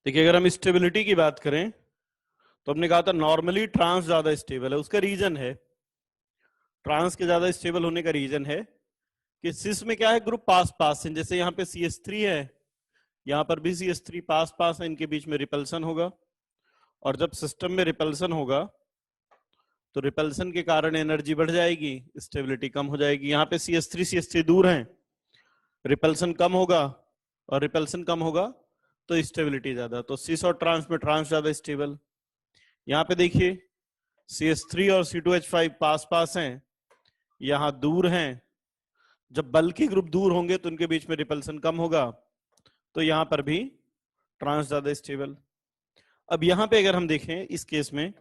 देखिए, अगर हम स्टेबिलिटी की बात करें तो हमने कहा था नॉर्मली ट्रांस ज्यादा स्टेबल है। उसका रीजन है, ट्रांस के ज्यादा स्टेबल होने का रीजन है कि सिस में क्या है, ग्रुप पास पास है। जैसे यहाँ पे CH3 है, यहाँ पर भी CH3 पास पास है, इनके बीच में रिपल्सन होगा। और जब सिस्टम में रिपल्सन होगा तो रिपल्सन के कारण एनर्जी बढ़ जाएगी, स्टेबिलिटी कम हो जाएगी। यहाँ पे CH3 दूर हैं, रिपल्सन कम होगा, और रिपल्सन कम होगा तो स्टेबिलिटी ज्यादा। तो सिस और ट्रांस में ट्रांस ज्यादा स्टेबल। यहाँ पे देखिए CH3 और C2H5 पास पास हैं, यहां दूर हैं। जब बल्कि ग्रुप दूर होंगे तो उनके बीच में रिपल्सन कम होगा, तो यहां पर भी ट्रांस ज्यादा स्टेबल। अब यहां पे अगर हम देखें इस केस में,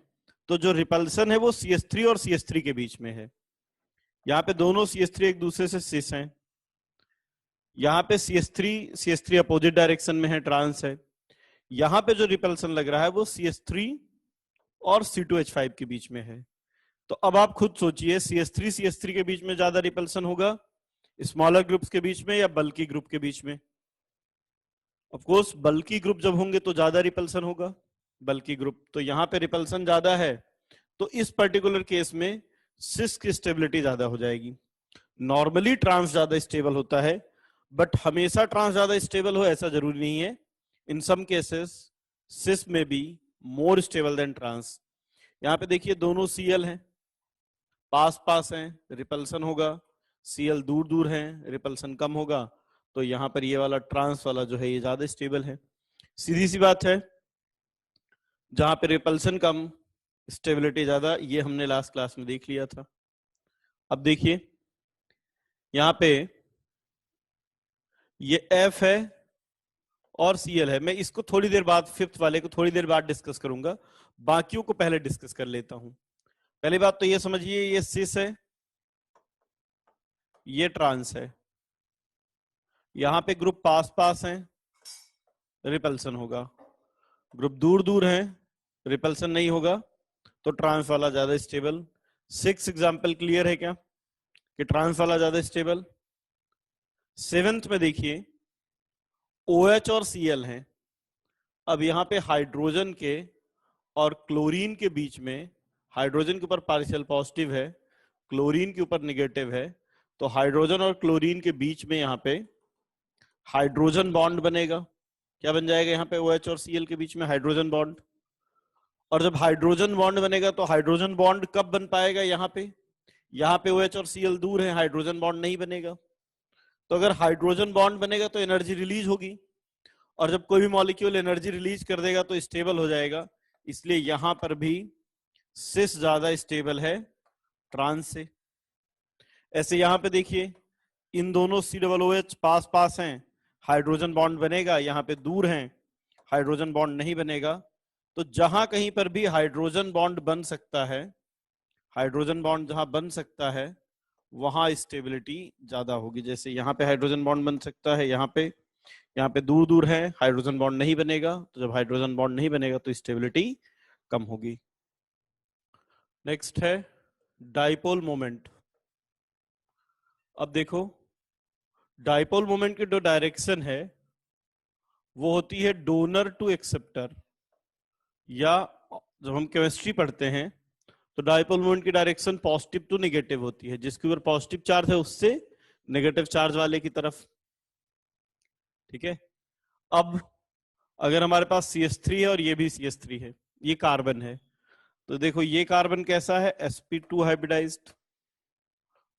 तो जो रिपल्सन है वो CH3 और CH3 के बीच में है। यहाँ पे दोनों CH3 एक दूसरे से सिस हैं। यहाँ पे CH3 अपोजिट डायरेक्शन में है, ट्रांस है। यहाँ पे जो रिपल्सन लग रहा है वो CH3 और C2H5 के बीच में है। तो अब आप खुद सोचिए, CH3 के बीच में ज्यादा रिपल्सन होगा स्मॉलर ग्रुप्स के बीच में या बल्कि ग्रुप के बीच में? ऑफ कोर्स बल्कि ग्रुप जब होंगे तो ज्यादा रिपल्सन होगा, बल्कि ग्रुप। तो यहां पे रिपल्सन ज्यादा है, तो इस पर्टिकुलर केस में सिस की स्टेबिलिटी ज्यादा हो जाएगी। नॉर्मली ट्रांस ज्यादा स्टेबल होता है, बट हमेशा ट्रांस ज्यादा स्टेबल हो ऐसा जरूरी नहीं है। इन सम केसेस सिस में be more stable than trans. यहाँ पे देखिए दोनों Cl हैं, पास पास हैं, रिपल्सन होगा। Cl दूर दूर हैं, रिपल्सन कम होगा। तो यहां पर ये वाला ट्रांस वाला जो है ये ज्यादा स्टेबल है। सीधी सी बात है, जहां पे रिपल्सन कम स्टेबिलिटी ज्यादा, ये हमने लास्ट क्लास में देख लिया था। अब देखिए यहां पे ये F है और Cl है। मैं इसको थोड़ी देर बाद, फिफ्थ वाले को थोड़ी देर बाद डिस्कस करूंगा, बाकियों को पहले डिस्कस कर लेता हूं। पहली बात तो ये समझिए, ये सिस है, ये ट्रांस है। यहां पे ग्रुप पास पास हैं, रिपल्सन होगा। ग्रुप दूर दूर हैं, रिपल्सन नहीं होगा, तो ट्रांस वाला ज्यादा स्टेबल। 6 एग्जाम्पल क्लियर है क्या कि ट्रांस वाला ज्यादा स्टेबल? 7th में देखिए OH और Cl हैं। अब यहां पे हाइड्रोजन के और क्लोरीन के बीच में, हाइड्रोजन के ऊपर पार्शियल पॉजिटिव है, क्लोरीन के ऊपर निगेटिव है, तो हाइड्रोजन और क्लोरीन के बीच में यहां पे हाइड्रोजन बॉन्ड बनेगा। क्या बन जाएगा यहाँ पे? OH और Cl के बीच में हाइड्रोजन बॉन्ड। और जब हाइड्रोजन बॉन्ड बनेगा तो हाइड्रोजन बॉन्ड कब बन पाएगा? यहाँ पे OH और Cl दूर है, हाइड्रोजन बॉन्ड नहीं बनेगा। तो अगर हाइड्रोजन बॉन्ड बनेगा तो एनर्जी रिलीज होगी, और जब कोई भी मॉलिक्यूल एनर्जी रिलीज कर देगा तो स्टेबल हो जाएगा। इसलिए यहां पर भी सिस ज्यादा स्टेबल है ट्रांस से। ऐसे यहां पे देखिए इन दोनों COOH पास पास हैं, हाइड्रोजन बॉन्ड बनेगा, यहाँ पे दूर हैं, हाइड्रोजन बॉन्ड नहीं बनेगा। तो जहां कहीं पर भी हाइड्रोजन बॉन्ड बन सकता है, हाइड्रोजन बॉन्ड जहां बन सकता है वहां स्टेबिलिटी ज्यादा होगी। जैसे यहाँ पे हाइड्रोजन बॉन्ड बन सकता है, यहाँ पे दूर दूर है, हाइड्रोजन बॉन्ड नहीं बनेगा। तो जब हाइड्रोजन बॉन्ड नहीं बनेगा तो स्टेबिलिटी कम होगी। नेक्स्ट है डाइपोल मोमेंट। अब देखो डाइपोल मोमेंट की जो डायरेक्शन है वो होती है डोनर टू एक्सेप्टर, या जब हम केमिस्ट्री पढ़ते हैं तो डाइपोल मोमेंट की डायरेक्शन पॉजिटिव टू नेगेटिव होती है। जिसके ऊपर पॉजिटिव चार्ज है उससे नेगेटिव चार्ज वाले की तरफ। ठीक है। अब अगर हमारे पास CH3 है और ये भी CH3 है, ये कार्बन है, तो देखो ये कार्बन कैसा है? sp2 hybridised.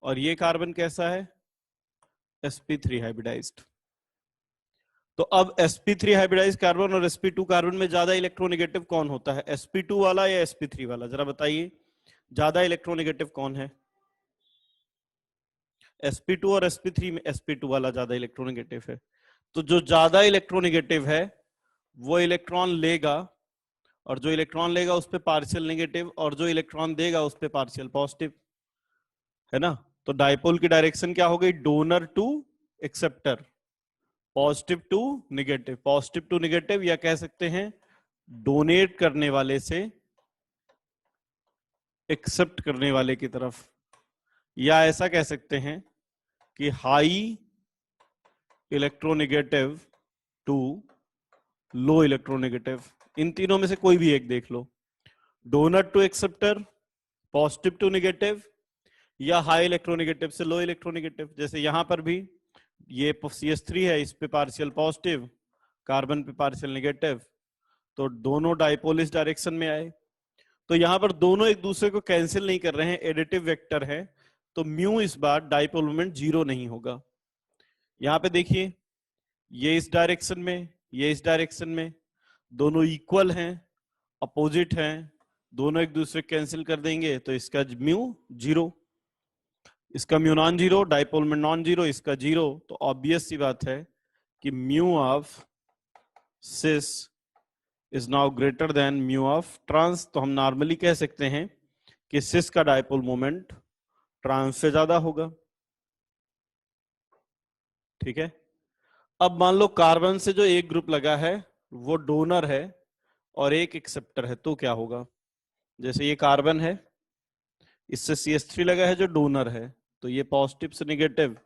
और ये कार्बन कैसा है? sp3 hybridised. तो अब sp3 हाइब्रिडाइज्ड कार्बन और sp2 कार्बन में ज्यादा इलेक्ट्रोनेगेटिव कौन होता है? sp2 वाला या sp3 वाला? जरा बताइए, ज्यादा इलेक्ट्रोनेगेटिव कौन है? sp2 और sp3 में sp2 वाला ज्यादा इलेक्ट्रोनेगेटिव है। तो जो ज्यादा इलेक्ट्रोनेगेटिव है वो इलेक्ट्रॉन लेगा, और जो इलेक्ट्रॉन लेगा उस पे पार्शियल नेगेटिव, और जो इलेक्ट्रॉन देगा उस पे पार्शियल पॉजिटिव, है ना? तो डाइपोल की डायरेक्शन क्या हो गई? Donor to acceptor, positive to negative, positive to negative, या कह सकते हैं डोनेट करने वाले से एक्सेप्ट करने वाले की तरफ, या ऐसा कह सकते हैं कि high electronegative to low electronegative, इन तीनों में से कोई भी एक देख लो, donor to acceptor, positive to negative, या हाई इलेक्ट्रोनेगेटिव से लो इलेक्ट्रोनेगेटिव। जैसे यहां पर भी ये CH3 है, इस पे पार्शियल पॉजिटिव, कार्बन पे पार्शियल नेगेटिव, तो दोनों डाइपोल इस डायरेक्शन में आए। तो यहां पर दोनों एक दूसरे को कैंसिल नहीं कर रहे हैं, एडिटिव वेक्टर है, तो म्यू इस बार डाइपोल मोमेंट 0 नहीं होगा। यहां पे देखिए, ये इस डायरेक्शन में, ये इस डायरेक्शन में, दोनों इक्वल हैं, अपोजिट हैं, दोनों एक दूसरे कैंसिल कर देंगे, तो इसका म्यू 0, इसका म्यू नॉन जीरो, डाइपोल में नॉन जीरो, इसका 0, तो ऑब्वियस सी बात है कि mu of cis is now greater than mu of trans. तो हम नॉर्मली कह सकते हैं कि सिस का डाइपोल मोमेंट ट्रांस से ज्यादा होगा। ठीक है, अब मान लो कार्बन से जो एक ग्रुप लगा है वो डोनर है और एक एक्सेप्टर है, तो क्या होगा? जैसे ये कार्बन है, इससे CH3 लगा है जो डोनर है, तो ये पॉजिटिव से नेगेटिव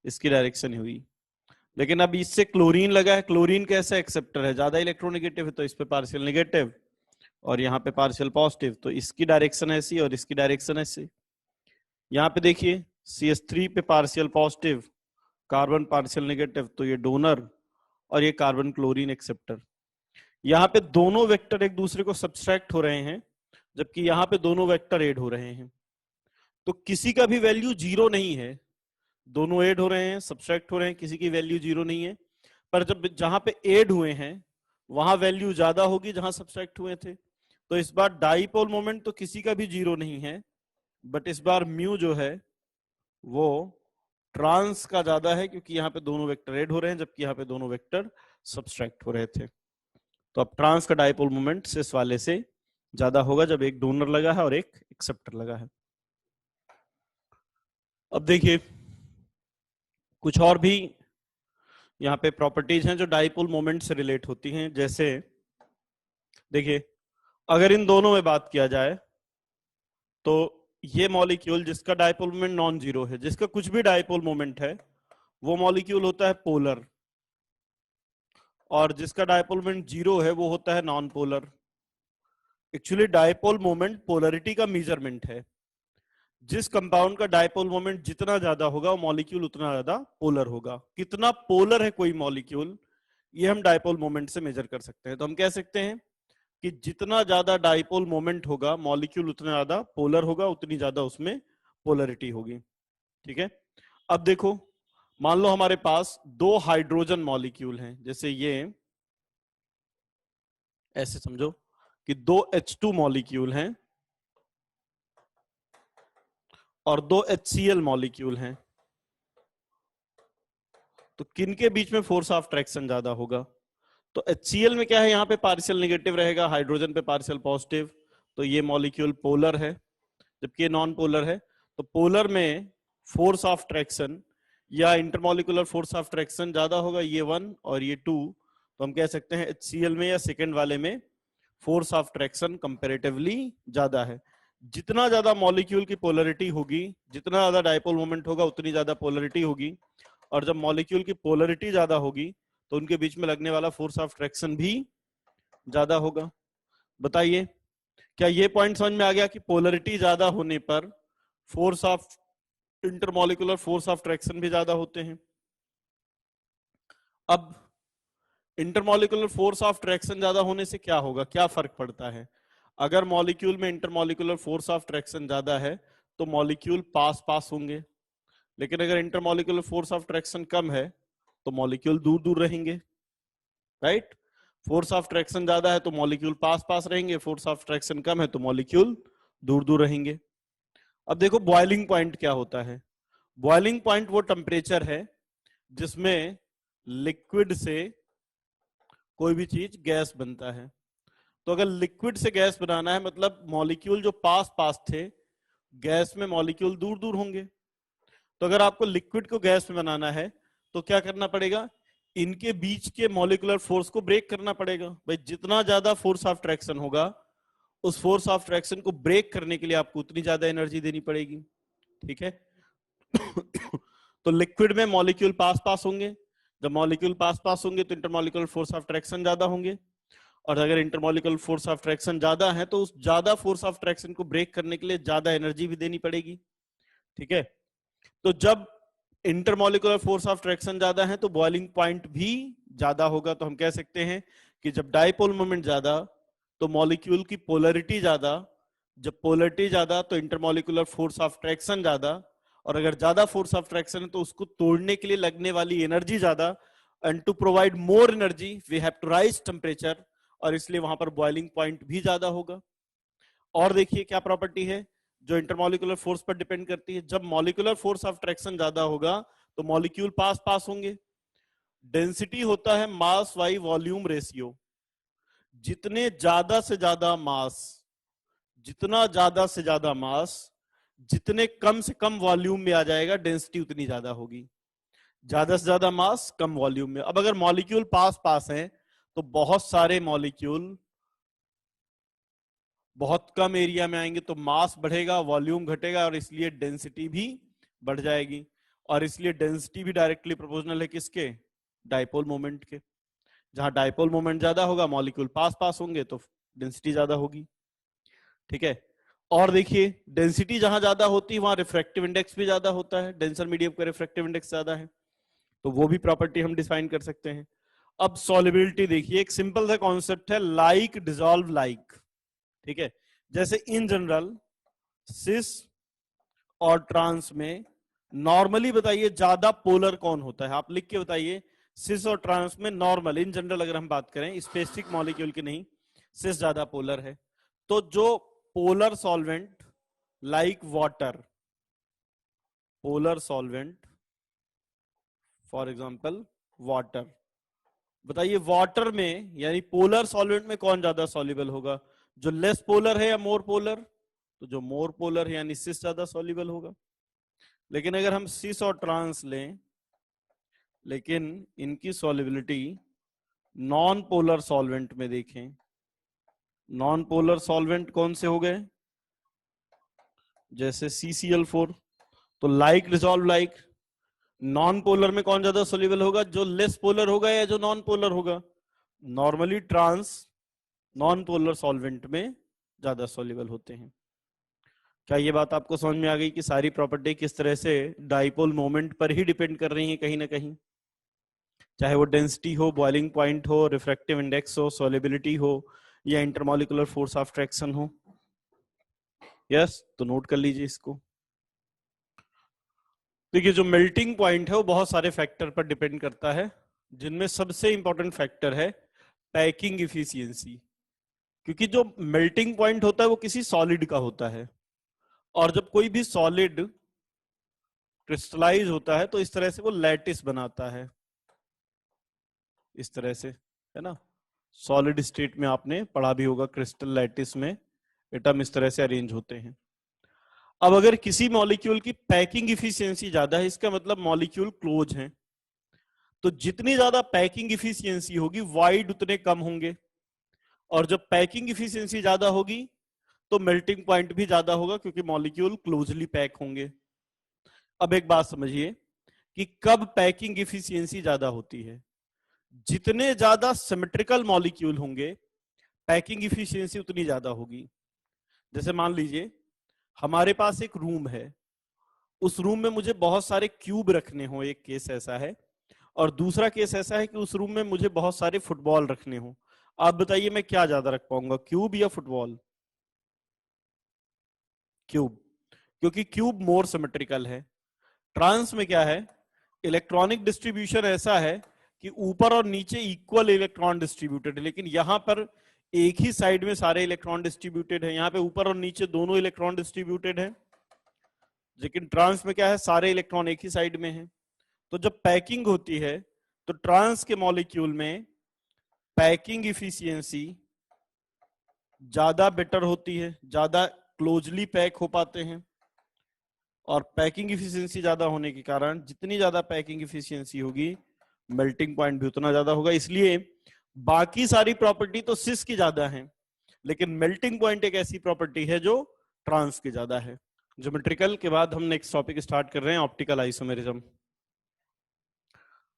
इसकी डायरेक्शन ही हुई। लेकिन अब इससे क्लोरीन लगा है, क्लोरीन कैसा एक्सेप्टर है, ज्यादा इलेक्ट्रोनेगेटिव है, तो इस पे पार्शियल नेगेटिव और यहाँ पे पार्शियल पॉजिटिव, तो इसकी डायरेक्शन ऐसी और इसकी डायरेक्शन ऐसी। यहाँ पे देखिए CH3 पे partial positive, carbon partial negative, तो ये डोनर और ये कार्बन क्लोरीन एक्सेप्टर। यहाँ पे दोनों वेक्टर एक दूसरे को सब्सट्रैक्ट हो रहे हैं, जबकि यहाँ पे दोनों वेक्टर ऐड हो रहे हैं, तो किसी का भी वैल्यू 0 नहीं है, दोनों ऐड हो रहे हैं, सब्सट्रैक्ट हो रहे हैं, किसी की वैल्यू 0 नहीं है। पर जब जहां पे ऐड हुए हैं वहां वैल्यू ज्यादा होगी जहां सब्सट्रैक्ट हुए थे, तो इस बार डाइपोल मोमेंट तो किसी का भी 0 नहीं है, बट इस बार म्यू जो है वो ट्रांस का ज्यादा है, क्योंकि यहाँ पे दोनों वेक्टर ऐड हो रहे हैं जबकि यहाँ पे दोनों वेक्टर सब्सट्रैक्ट हो रहे थे। तो अब ट्रांस का डाइपोल मोमेंट सिस वाले से ज्यादा होगा जब एक डोनर लगा है और एक एक्सेप्टर लगा है। अब देखिए कुछ और भी यहाँ पे प्रॉपर्टीज हैं जो डाइपोल मोमेंट से रिलेट होती हैं। जैसे देखिए, अगर इन दोनों में बात किया जाए तो ये मॉलिक्यूल जिसका डाइपोल मोमेंट नॉन जीरो है, जिसका कुछ भी डाइपोल मोमेंट है, वो मॉलिक्यूल होता है पोलर, और जिसका डाइपोल मोमेंट 0 है वो होता है non polar. Actually dipole moment polarity का मेजरमेंट है, जिस कंपाउंड का डाइपोल मोमेंट जितना ज्यादा होगा वो मॉलिक्यूल उतना ज्यादा पोलर होगा। कितना पोलर है कोई मॉलिक्यूल, ये हम डाइपोल मोमेंट से मेजर कर सकते हैं। तो हम कह सकते हैं कि जितना ज्यादा डाइपोल मोमेंट होगा मॉलिक्यूल उतना ज्यादा पोलर होगा, उतनी ज्यादा उसमें पोलरिटी होगी। ठीक है, अब देखो मान लो हमारे पास दो हाइड्रोजन मॉलिक्यूल हैं, जैसे ये ऐसे समझो कि दो H2 मॉलिक्यूल हैं और दो HCl मॉलिक्यूल हैं, तो किनके बीच में फोर्स ऑफ अट्रैक्शन ज्यादा होगा? तो HCl में क्या है, यहाँ पे पार्शियल नेगेटिव रहेगा, हाइड्रोजन पे पार्शियल पॉजिटिव, तो ये मॉलिक्यूल पोलर है जबकि ये नॉन पोलर है। तो पोलर में फोर्स ऑफ अट्रैक्शन या इंटरमॉलिकुलर फोर्स ऑफ अट्रैक्शन ज्यादा होगा, ये 1 और ये 2, तो हम कह सकते हैं HCl में या सेकेंड वाले में फोर्स ऑफ अट्रैक्शन कंपैरेटिवली ज्यादा है। जितना ज्यादा मॉलिक्यूल की पोलरिटी होगी, जितना ज्यादा डाइपोल मोमेंट होगा उतनी ज्यादा पोलरिटी होगी, और जब मॉलिक्यूल की पोलरिटी ज्यादा होगी तो उनके बीच में लगने वाला फोर्स ऑफ अट्रैक्शन भी ज्यादा होगा। बताइए क्या ये पॉइंट समझ में आ गया कि पोलरिटी ज्यादा होने पर force of intermolecular force of attraction भी ज्यादा होते हैं। अब इंटरमॉलिकुलर फोर्स ऑफ अट्रैक्शन ज्यादा होने से क्या होगा, क्या फर्क पड़ता है? अगर मॉलिक्यूल में इंटरमॉलिकुलर फोर्स ऑफ अट्रैक्शन ज्यादा है तो मॉलिक्यूल पास पास होंगे, लेकिन अगर इंटरमॉलिकुलर फोर्स ऑफ अट्रैक्शन कम है तो मॉलिक्यूल दूर दूर रहेंगे। राइट, फोर्स ऑफ अट्रैक्शन ज्यादा है तो मॉलिक्यूल पास पास रहेंगे, फोर्स ऑफ अट्रैक्शन कम है तो मॉलिक्यूल दूर दूर रहेंगे। अब देखो बॉइलिंग पॉइंट क्या होता है। बॉइलिंग पॉइंट वो टेम्परेचर है जिसमें लिक्विड से कोई भी चीज गैस बनता है। तो अगर लिक्विड से गैस बनाना है मतलब मॉलिक्यूल जो पास पास थे, गैस में मॉलिक्यूल दूर दूर होंगे। तो अगर आपको लिक्विड को गैस में बनाना है तो क्या करना पड़ेगा, इनके बीच के मॉलिक्यूलर फोर्स को ब्रेक करना पड़ेगा। भाई जितना ज्यादा फोर्स ऑफ अट्रैक्शन होगा उस फोर्स ऑफ अट्रैक्शन को ब्रेक करने के लिए आपको उतनी ज्यादा एनर्जी देनी पड़ेगी। ठीक है तो लिक्विड में मॉलिक्यूल पास पास होंगे, जब मॉलिक्यूल पास पास होंगे तो इंटरमॉलिक्यूलर फोर्स ऑफ अट्रैक्शन ज्यादा होंगे, और अगर इंटरमॉलिक्यूलर फोर्स ऑफ अट्रैक्शन ज्यादा है तो उस ज्यादा फोर्स ऑफ अट्रैक्शन को ब्रेक करने के लिए ज्यादा एनर्जी भी देनी पड़ेगी। ठीक है, तो जब इंटरमॉलिक्यूलर फोर्स ऑफ अट्रैक्शन ज्यादा है तो बॉइलिंग पॉइंट भी ज्यादा होगा। तो हम कह सकते हैं कि जब डाइपोल मोमेंट ज्यादा तो मॉलिक्यूल की पोलरिटी ज्यादा, जब पोलरिटी ज्यादा तो इंटरमॉलिक्यूलर फोर्स ऑफ अट्रैक्शन ज्यादा, और अगर ज्यादा फोर्स ऑफ अट्रैक्शन है तो उसको तोड़ने के लिए लगने वाली एनर्जी ज्यादा, and to provide more energy we have to raise temperature, और इसलिए वहां पर बॉइलिंग पॉइंट भी ज्यादा होगा। और देखिए क्या प्रॉपर्टी है जो इंटरमॉलिक्यूलर फोर्स पर डिपेंड करती है। जब मॉलिक्यूलर फोर्स ऑफ अट्रैक्शन ज्यादा होगा तो मॉलिक्यूल पास पास होंगे। डेंसिटी होता है मास बाई वॉल्यूम रेशियो। जितने ज्यादा से ज्यादा मास, जितना ज्यादा से ज्यादा मास जितने कम से कम वॉल्यूम में आ जाएगा, डेंसिटी उतनी ज्यादा होगी। ज्यादा से ज्यादा मास कम वॉल्यूम में। अब अगर मॉलिक्यूल पास पास हैं तो बहुत सारे मॉलिक्यूल बहुत कम एरिया में आएंगे, तो मास बढ़ेगा, वॉल्यूम घटेगा, और इसलिए डेंसिटी भी बढ़ जाएगी। और इसलिए डेंसिटी भी डायरेक्टली प्रोपोर्शनल है किसके? डाइपोल मोमेंट के। जहां डाइपोल मोमेंट ज्यादा होगा, मॉलिक्यूल पास पास होंगे तो डेंसिटी ज्यादा होगी। ठीक है, और देखिए डेंसिटी जहां ज्यादा होती है वहां रिफ्रैक्टिव इंडेक्स भी ज्यादा होता है। डेंसर मीडियम का रिफ्रैक्टिव इंडेक्स ज्यादा है, तो वो भी प्रॉपर्टी हम डिफाइन कर सकते हैं। अब सॉल्युबिलिटी देखिए, एक सिंपल सा कॉन्सेप्ट है, लाइक डिसॉल्व लाइक। ठीक है, जैसे इन जनरल सिस और ट्रांस में नॉर्मली बताइए ज्यादा पोलर कौन होता है? आप लिख के बताइए। सिस और ट्रांस में नॉर्मल इन जनरल अगर हम बात करें, स्पेसिफिक मॉलिक्यूल की नहीं, सिस ज्यादा पोलर है। तो जो polar solvent like water, polar solvent for example water, बताइए वाटर में यानी पोलर सॉल्वेंट में कौन ज्यादा सॉल्युबल होगा? जो लेस पोलर है या मोर पोलर? तो जो मोर पोलर है यानी सिस ज्यादा सॉल्युबल होगा। लेकिन अगर हम सिस और ट्रांस लें, लेकिन इनकी सॉल्युबिलिटी नॉन पोलर सॉल्वेंट में देखें, नॉन पोलर सॉल्वेंट कौन से हो गए? जैसे CCl4, तो like resolve like. Non polar में कौन ज्यादा सोल्यूबल होगा? जो लेस पोलर होगा या जो नॉन पोलर होगा? Normally trans non polar solvent में ज्यादा सोल्यूबल होते हैं। क्या ये बात आपको समझ में आ गई कि सारी प्रॉपर्टी किस तरह से डाइपोल मोमेंट पर ही डिपेंड कर रही है कहीं ना कहीं? चाहे वो डेंसिटी हो, बॉइलिंग पॉइंट हो, रिफ्रैक्टिव इंडेक्स हो, सोल्युबिलिटी हो, या इंटरमॉलिक्यूलर फोर्स ऑफ अट्रैक्शन हो। यस, तो नोट कर लीजिए इसको। देखिए जो मेल्टिंग पॉइंट है वो बहुत सारे फैक्टर पर डिपेंड करता है, जिनमें सबसे इंपॉर्टेंट फैक्टर है पैकिंग इफिशियंसी। क्योंकि जो मेल्टिंग पॉइंट होता है वो किसी सॉलिड का होता है, और जब कोई भी सॉलिड क्रिस्टलाइज होता है तो इस तरह से वो लैटिस बनाता है, इस तरह से, है ना? सॉलिड स्टेट में आपने पढ़ा भी होगा, क्रिस्टल लैटिस में एटम इस तरह से अरेंज होते हैं। अब अगर किसी मॉलिक्यूल की पैकिंग इफिशियंसी ज्यादा है, इसका मतलब मॉलिक्यूल क्लोज है, तो जितनी ज्यादा पैकिंग इफिशियंसी होगी वाइड उतने कम होंगे, और जब पैकिंग इफिशियंसी ज्यादा होगी तो मेल्टिंग पॉइंट भी ज्यादा होगा, क्योंकि मॉलिक्यूल क्लोजली पैक होंगे। अब एक बात समझिए कि कब पैकिंग इफिशियंसी ज्यादा होती है? जितने ज्यादा सिमेट्रिकल मॉलिक्यूल होंगे पैकिंग इफिशियंसी उतनी ज्यादा होगी। जैसे मान लीजिए हमारे पास एक रूम है, उस रूम में मुझे बहुत सारे क्यूब रखने हो, एक केस ऐसा है, और दूसरा केस ऐसा है कि उस रूम में मुझे बहुत सारे फुटबॉल रखने हो। आप बताइए मैं क्या ज्यादा रख पाऊंगा, क्यूब या फुटबॉल? क्यूब, क्योंकि क्यूब मोर सिमेट्रिकल है। ट्रांस में क्या है, इलेक्ट्रॉनिक डिस्ट्रीब्यूशन ऐसा है कि ऊपर और नीचे इक्वल इलेक्ट्रॉन डिस्ट्रीब्यूटेड है, लेकिन यहां पर एक ही साइड में सारे इलेक्ट्रॉन डिस्ट्रीब्यूटेड है, यहाँ पे ऊपर और नीचे दोनों इलेक्ट्रॉन डिस्ट्रीब्यूटेड है। लेकिन ट्रांस में क्या है, सारे इलेक्ट्रॉन एक ही साइड में है। तो जब पैकिंग होती है तो ट्रांस के मॉलिक्यूल में पैकिंग इफिशियंसी ज्यादा बेटर होती है, ज्यादा क्लोजली पैक हो पाते हैं, और पैकिंग इफिशियंसी ज्यादा होने के कारण जितनी ज्यादा पैकिंग इफिशियंसी होगी मेल्टिंग पॉइंट भी उतना ज्यादा होगा। इसलिए बाकी सारी प्रॉपर्टी तो सिस की ज्यादा है, लेकिन मेल्टिंग पॉइंट एक ऐसी प्रॉपर्टी है जो ट्रांस की ज्यादा है। ज्योमेट्रिकल के बाद हम नेक्स्ट टॉपिक स्टार्ट कर रहे हैं, ऑप्टिकल आइसोमेरिज्म।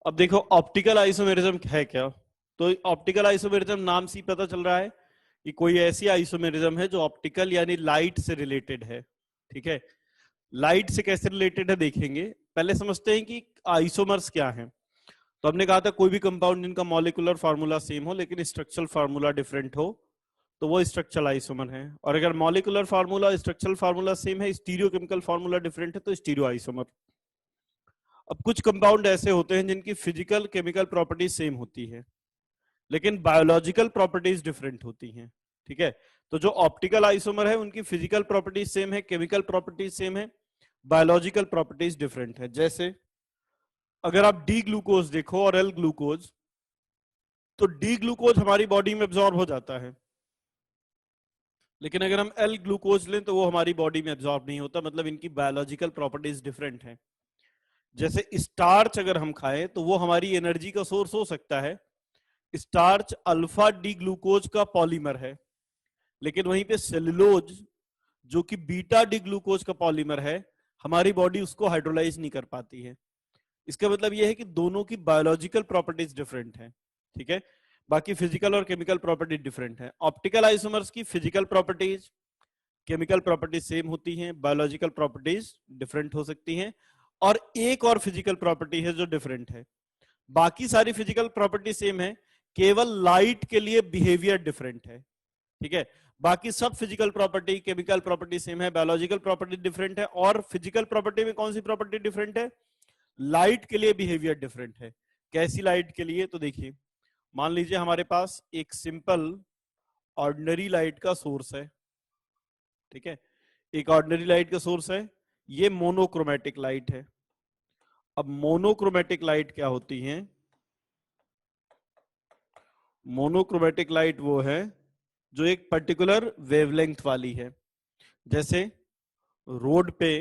अब देखो ऑप्टिकल आइसोमेरिज्म है क्या, तो ऑप्टिकल आइसोमेरिज्म नाम से ही पता चल रहा है कि कोई ऐसी आइसोमेरिज्म है जो ऑप्टिकल यानी लाइट से रिलेटेड है। ठीक है, लाइट से कैसे रिलेटेड है देखेंगे, पहले समझते हैं कि आइसोमर्स क्या हैं। तो हमने कहा था कोई भी कंपाउंड जिनका मॉलिक्यूलर फार्मूला सेम हो लेकिन स्ट्रक्चरल फार्मूला डिफरेंट हो तो वो स्ट्रक्चरल आइसोमर है, और अगर molecular formula structural formula same है, स्टीरियोकेमिकल फार्मूला डिफरेंट है तो स्टीरियो आइसोमर। अब कुछ कंपाउंड ऐसे होते हैं जिनकी फिजिकल केमिकल प्रॉपर्टीज सेम होती है लेकिन बायोलॉजिकल प्रॉपर्टीज डिफरेंट होती हैं। ठीक है, तो जो ऑप्टिकल आइसोमर है उनकी फिजिकल प्रॉपर्टीज सेम है, केमिकल प्रॉपर्टीज सेम है, बायोलॉजिकल प्रॉपर्टीज डिफरेंट है। जैसे अगर आप डी ग्लूकोज देखो और एल ग्लूकोज, तो डी ग्लूकोज हमारी बॉडी में एब्जॉर्ब हो जाता है, लेकिन अगर हम एल ग्लूकोज लें तो वो हमारी बॉडी में एब्जॉर्ब नहीं होता, मतलब इनकी बायोलॉजिकल प्रॉपर्टीज डिफरेंट हैं। जैसे स्टार्च अगर हम खाएं तो वो हमारी एनर्जी का सोर्स हो सकता है, स्टार्च अल्फा डी ग्लूकोज का पॉलीमर है, लेकिन वहीं पे सेलुलोज जो कि बीटा डी ग्लूकोज का पॉलीमर है, हमारी बॉडी उसको हाइड्रोलाइज नहीं कर पाती है। इसका मतलब यह है कि दोनों की बायोलॉजिकल प्रॉपर्टीज डिफरेंट है। ठीक है, बाकी फिजिकल और केमिकल प्रॉपर्टी डिफरेंट है। ऑप्टिकल आइसोमर्स की physical properties chemical properties same होती हैं, बायोलॉजिकल प्रॉपर्टीज डिफरेंट हो सकती हैं, और एक और फिजिकल प्रॉपर्टी है जो डिफरेंट है। बाकी सारी फिजिकल प्रॉपर्टी सेम है, केवल लाइट के लिए बिहेवियर डिफरेंट है। ठीक है, बाकी सब physical property chemical property same है, बायोलॉजिकल प्रॉपर्टी डिफरेंट है, और फिजिकल प्रॉपर्टी में कौन सी प्रॉपर्टी डिफरेंट है, लाइट के लिए बिहेवियर डिफरेंट है। कैसी लाइट के लिए, तो देखिए मान लीजिए हमारे पास एक सिंपल ऑर्डिनरी लाइट का सोर्स है। ठीक है, एक ऑर्डिनरी लाइट का सोर्स है, ये मोनोक्रोमेटिक लाइट है। अब मोनोक्रोमेटिक लाइट क्या होती है, मोनोक्रोमेटिक लाइट वो है जो एक पर्टिकुलर वेवलेंथ वाली है। जैसे रोड पे,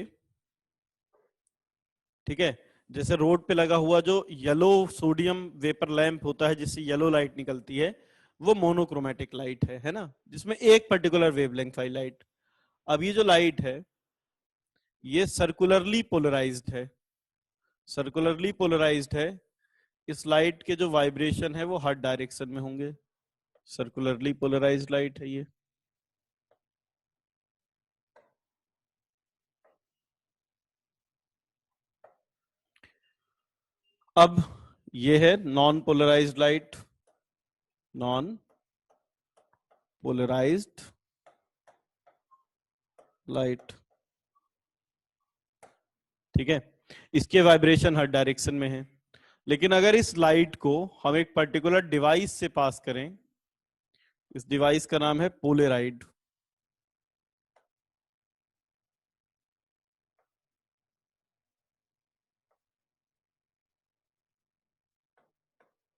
ठीक है, जैसे रोड पे लगा हुआ जो येलो सोडियम वेपर लैंप होता है जिससे येलो लाइट निकलती है, वो मोनोक्रोमेटिक लाइट है ना, जिसमें एक पर्टिकुलर वेवलेंथ वाली लाइट। अब ये जो लाइट है ये सर्कुलरली पोलराइज्ड है, सर्कुलरली पोलराइज्ड है। इस लाइट के जो वाइब्रेशन है वो हर डायरेक्शन में होंगे, सर्कुलरली पोलराइज्ड लाइट है ये। अब ये है non polarised light, non polarised light. ठीक है, इसके वाइब्रेशन हर डायरेक्शन में है, लेकिन अगर इस लाइट को हम एक पर्टिकुलर डिवाइस से पास करें, इस डिवाइस का नाम है पोलेराइड।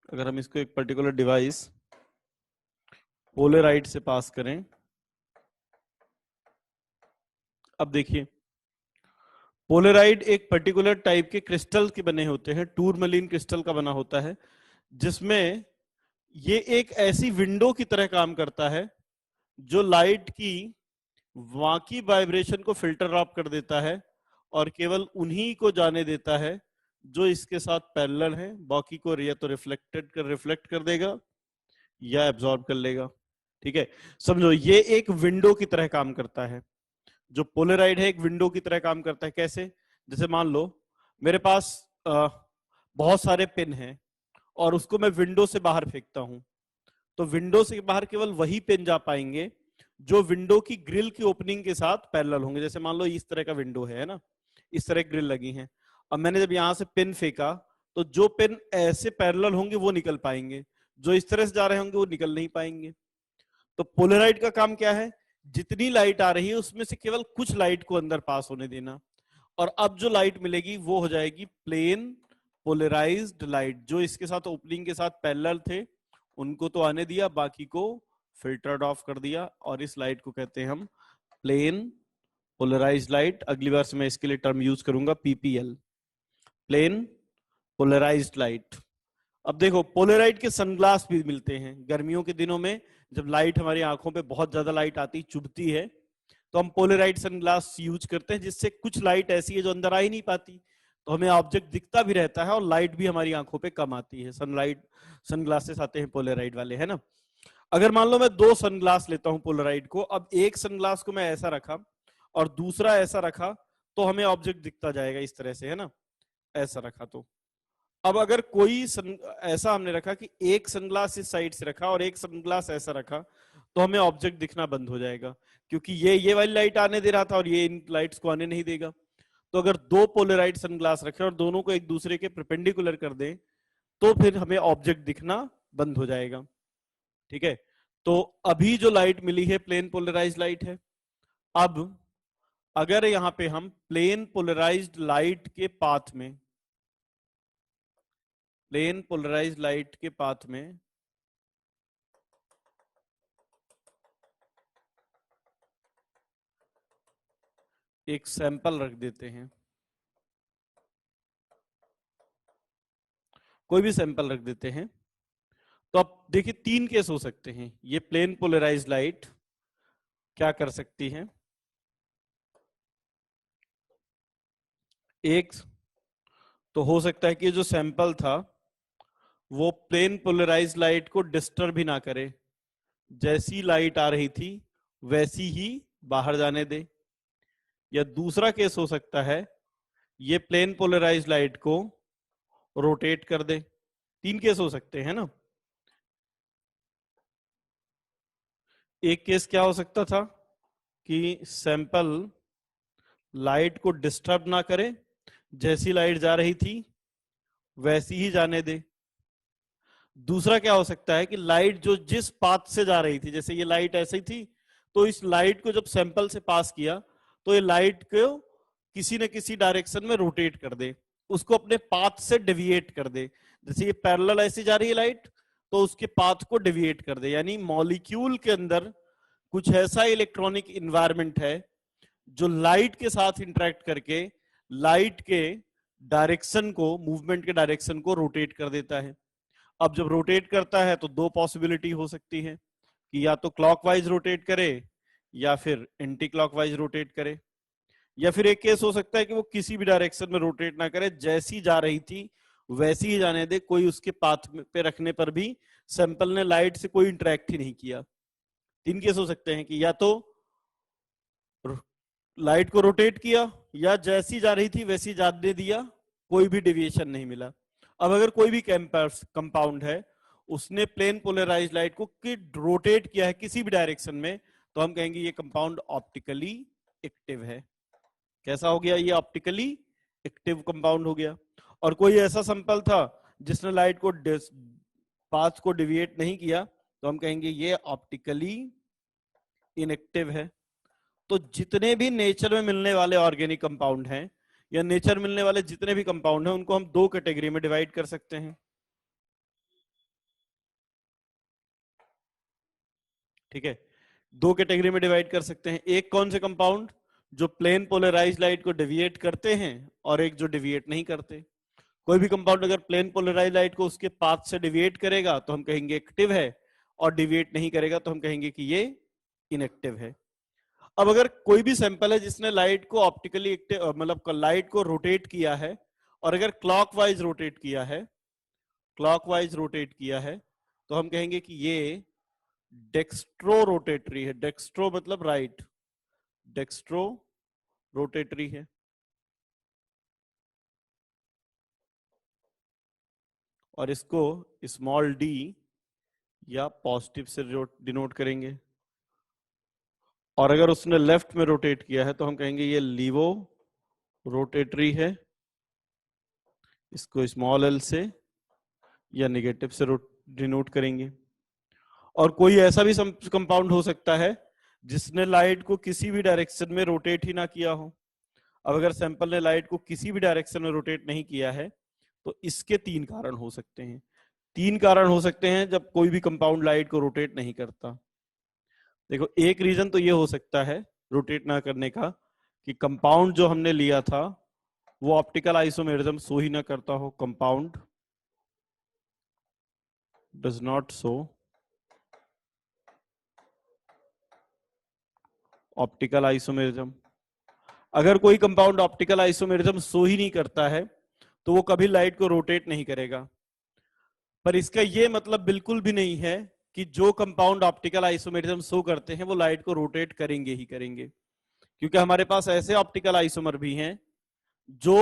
अगर हम इसको एक पर्टिकुलर डिवाइस पोलेराइड से पास करें, अब देखिए पोलेराइड एक पर्टिकुलर टाइप के क्रिस्टल के बने होते हैं, टूरमलीन क्रिस्टल का बना होता है, जिसमें ये एक ऐसी विंडो की तरह काम करता है जो लाइट की बाकी वाइब्रेशन को फिल्टर ऑफ कर देता है और केवल उन्हीं को जाने देता है जो इसके साथ पैरेलल है, बाकी को या तो रिफ्लेक्ट कर देगा या एब्जॉर्ब कर लेगा। ठीक है, समझो ये एक विंडो की तरह काम करता है, जो पोलराइड है एक विंडो की तरह काम करता है। कैसे, जैसे मान लो मेरे पास बहुत सारे पेन हैं और उसको मैं विंडो से बाहर फेंकता हूं, तो विंडो से बाहर केवल वही पेन जा पाएंगे जो विंडो की ग्रिल की ओपनिंग के साथ पैरेलल होंगे। जैसे मान लो इस तरह का विंडो है ना, इस तरह ग्रिल लगी है, अब मैंने जब यहां से पेन फेंका तो जो पेन ऐसे पैरेलल होंगे वो निकल पाएंगे, जो इस तरह से जा रहे होंगे वो निकल नहीं पाएंगे। तो पोलराइड का काम क्या है, जितनी लाइट आ रही है उसमें से केवल कुछ लाइट को अंदर पास होने देना, और अब जो लाइट मिलेगी वो हो जाएगी प्लेन पोलराइज्ड लाइट। जो इसके साथ ओपनिंग के साथ पैरेलल थे उनको तो आने दिया, बाकी को फिल्टर्ड ऑफ कर दिया, और इस लाइट को कहते हैं हम प्लेन पोलराइज्ड लाइट। अगली बार से मैं इसके लिए टर्म यूज करूंगा पीपीएल, प्लेन पोलराइज्ड लाइट। अब देखो पोलराइड के सनग्लास भी मिलते हैं गर्मियों के दिनों में, जब लाइट हमारी आंखों पे बहुत ज्यादा लाइट आती चुभती है तो हम पोलराइड सनग्लास यूज करते हैं, जिससे कुछ लाइट ऐसी है जो अंदर आ ही नहीं पाती, तो हमें ऑब्जेक्ट दिखता भी रहता है और लाइट भी हमारी आंखों पे कम आती है। सनलाइट सनग्लासेस आते हैं पोलराइड वाले, है ना। अगर मान लो मैं दो सनग्लास लेता हूं पोलराइड को, अब एक सनग्लास को मैं ऐसा रखा और दूसरा ऐसा रखा, तो हमें ऑब्जेक्ट दिखता जाएगा इस तरह से, है ना, ऐसा रखा तो। अब अगर कोई ऐसा हमने रखा कि एक सनग्लास इस साइड से रखा और एक सनग्लास ऐसा रखा, तो हमें ऑब्जेक्ट दिखना बंद हो जाएगा, क्योंकि ये वाली लाइट आने दे रहा था और ये इन लाइट्स को आने नहीं देगा। तो अगर दो पोलराइड सनग्लास रखें और दोनों को एक दूसरे के परपेंडिकुलर कर दें, तो फिर हमें ऑब्जेक्ट दिखना बंद हो जाएगा। ठीक है, तो अभी जो लाइट मिली है प्लेन पोलराइज लाइट है। अब अगर यहां पे हम प्लेन पोलराइज्ड लाइट के पाथ में, प्लेन पोलराइज्ड लाइट के पाथ में एक सैंपल रख देते हैं, कोई भी सैंपल रख देते हैं, तो अब देखिए तीन केस हो सकते हैं। ये प्लेन पोलराइज्ड लाइट क्या कर सकती है, एक तो हो सकता है कि जो सैंपल था वो प्लेन पोलराइज्ड लाइट को डिस्टर्ब भी ना करे, जैसी लाइट आ रही थी वैसी ही बाहर जाने दे। या दूसरा केस हो सकता है ये प्लेन पोलराइज्ड लाइट को रोटेट कर दे। तीन केस हो सकते हैं ना। एक केस क्या हो सकता था कि सैंपल लाइट को डिस्टर्ब ना करे, जैसी लाइट जा रही थी वैसी ही जाने दे। दूसरा क्या हो सकता है कि लाइट जो जिस पाथ से जा रही थी, जैसे ये लाइट ऐसे ही थी, तो इस लाइट को जब सैंपल से पास किया तो ये लाइट को किसी न किसी डायरेक्शन में रोटेट कर दे, उसको अपने पाथ से डेविएट कर दे। जैसे ये पैरेलल ऐसी जा रही है लाइट, तो उसके पाथ को डेविएट कर दे। यानी मॉलिक्यूल के अंदर कुछ ऐसा इलेक्ट्रॉनिक इन्वायरमेंट है जो लाइट के साथ इंटरेक्ट करके लाइट के डायरेक्शन को, मूवमेंट के डायरेक्शन को रोटेट कर देता है। अब जब रोटेट करता है तो दो पॉसिबिलिटी हो सकती है कि या तो क्लॉकवाइज रोटेट करे या फिर एंटी क्लॉकवाइज रोटेट करे। या फिर एक केस हो सकता है कि वो किसी भी डायरेक्शन में रोटेट ना करे, जैसी जा रही थी वैसी ही जाने दे, कोई उसके पाथ पे रखने पर भी सैंपल ने लाइट से कोई इंटरेक्ट ही नहीं किया। तीन केस हो सकते हैं कि या तो लाइट को रोटेट किया या जैसी जा रही थी वैसी जाने दिया, कोई भी डेविएशन नहीं मिला। अब अगर कोई भी कंपाउंड है, उसने प्लेन पोलराइज्ड लाइट को रोटेट किया है किसी भी डायरेक्शन में, तो हम कहेंगे ये कंपाउंड ऑप्टिकली एक्टिव है। कैसा हो गया, ये ऑप्टिकली एक्टिव कंपाउंड हो गया। और कोई ऐसा सैंपल था जिसने लाइट को पाथ को डिविएट नहीं किया, तो हम कहेंगे ये ऑप्टिकली इनएक्टिव है। तो जितने भी नेचर में मिलने वाले ऑर्गेनिक कंपाउंड हैं या नेचर मिलने वाले जितने भी कंपाउंड हैं, उनको हम दो कैटेगरी में डिवाइड कर सकते हैं। ठीक है, दो कैटेगरी में डिवाइड कर सकते हैं। एक कौन से कंपाउंड जो प्लेन पोलराइज लाइट को डेविएट करते हैं, और एक जो डेविएट नहीं करते। कोई भी कंपाउंड अगर प्लेन पोलराइज लाइट को उसके पाथ से डेविएट करेगा तो हम कहेंगे एक्टिव है, और डेविएट नहीं करेगा तो हम कहेंगे कि ये इनएक्टिव है। अब अगर कोई भी सैंपल है जिसने लाइट को ऑप्टिकली मतलब लाइट को रोटेट किया है, और अगर क्लॉकवाइज रोटेट किया है, क्लॉकवाइज रोटेट किया है, तो हम कहेंगे कि ये डेक्स्ट्रो रोटेटरी है। डेक्स्ट्रो मतलब राइट, डेक्स्ट्रो रोटेटरी है। और इसको स्मॉल डी या पॉजिटिव से डिनोट करेंगे। और अगर उसने लेफ्ट में रोटेट किया है तो हम कहेंगे ये लीवो रोटेटरी है, इसको स्मॉल एल से या नेगेटिव से डिनोट करेंगे। और कोई ऐसा भी कंपाउंड हो सकता है जिसने लाइट को किसी भी डायरेक्शन में रोटेट ही ना किया हो। अब अगर सैंपल ने लाइट को किसी भी डायरेक्शन में रोटेट नहीं किया है, तो इसके तीन कारण हो सकते हैं। तीन कारण हो सकते हैं जब कोई भी कंपाउंड लाइट को रोटेट नहीं करता। देखो, एक रीजन तो ये हो सकता है रोटेट ना करने का कि कंपाउंड जो हमने लिया था वो ऑप्टिकल आइसोमेरिज्म शो ही ना करता हो। Compound does not show optical isomerism. अगर कोई कंपाउंड ऑप्टिकल आइसोमेरिज्म शो ही नहीं करता है तो वो कभी लाइट को रोटेट नहीं करेगा। पर इसका ये मतलब बिल्कुल भी नहीं है कि जो कंपाउंड ऑप्टिकल आइसोमेरिज्म शो करते हैं वो लाइट को रोटेट करेंगे ही करेंगे, क्योंकि हमारे पास ऐसे ऑप्टिकल आइसोमर भी हैं जो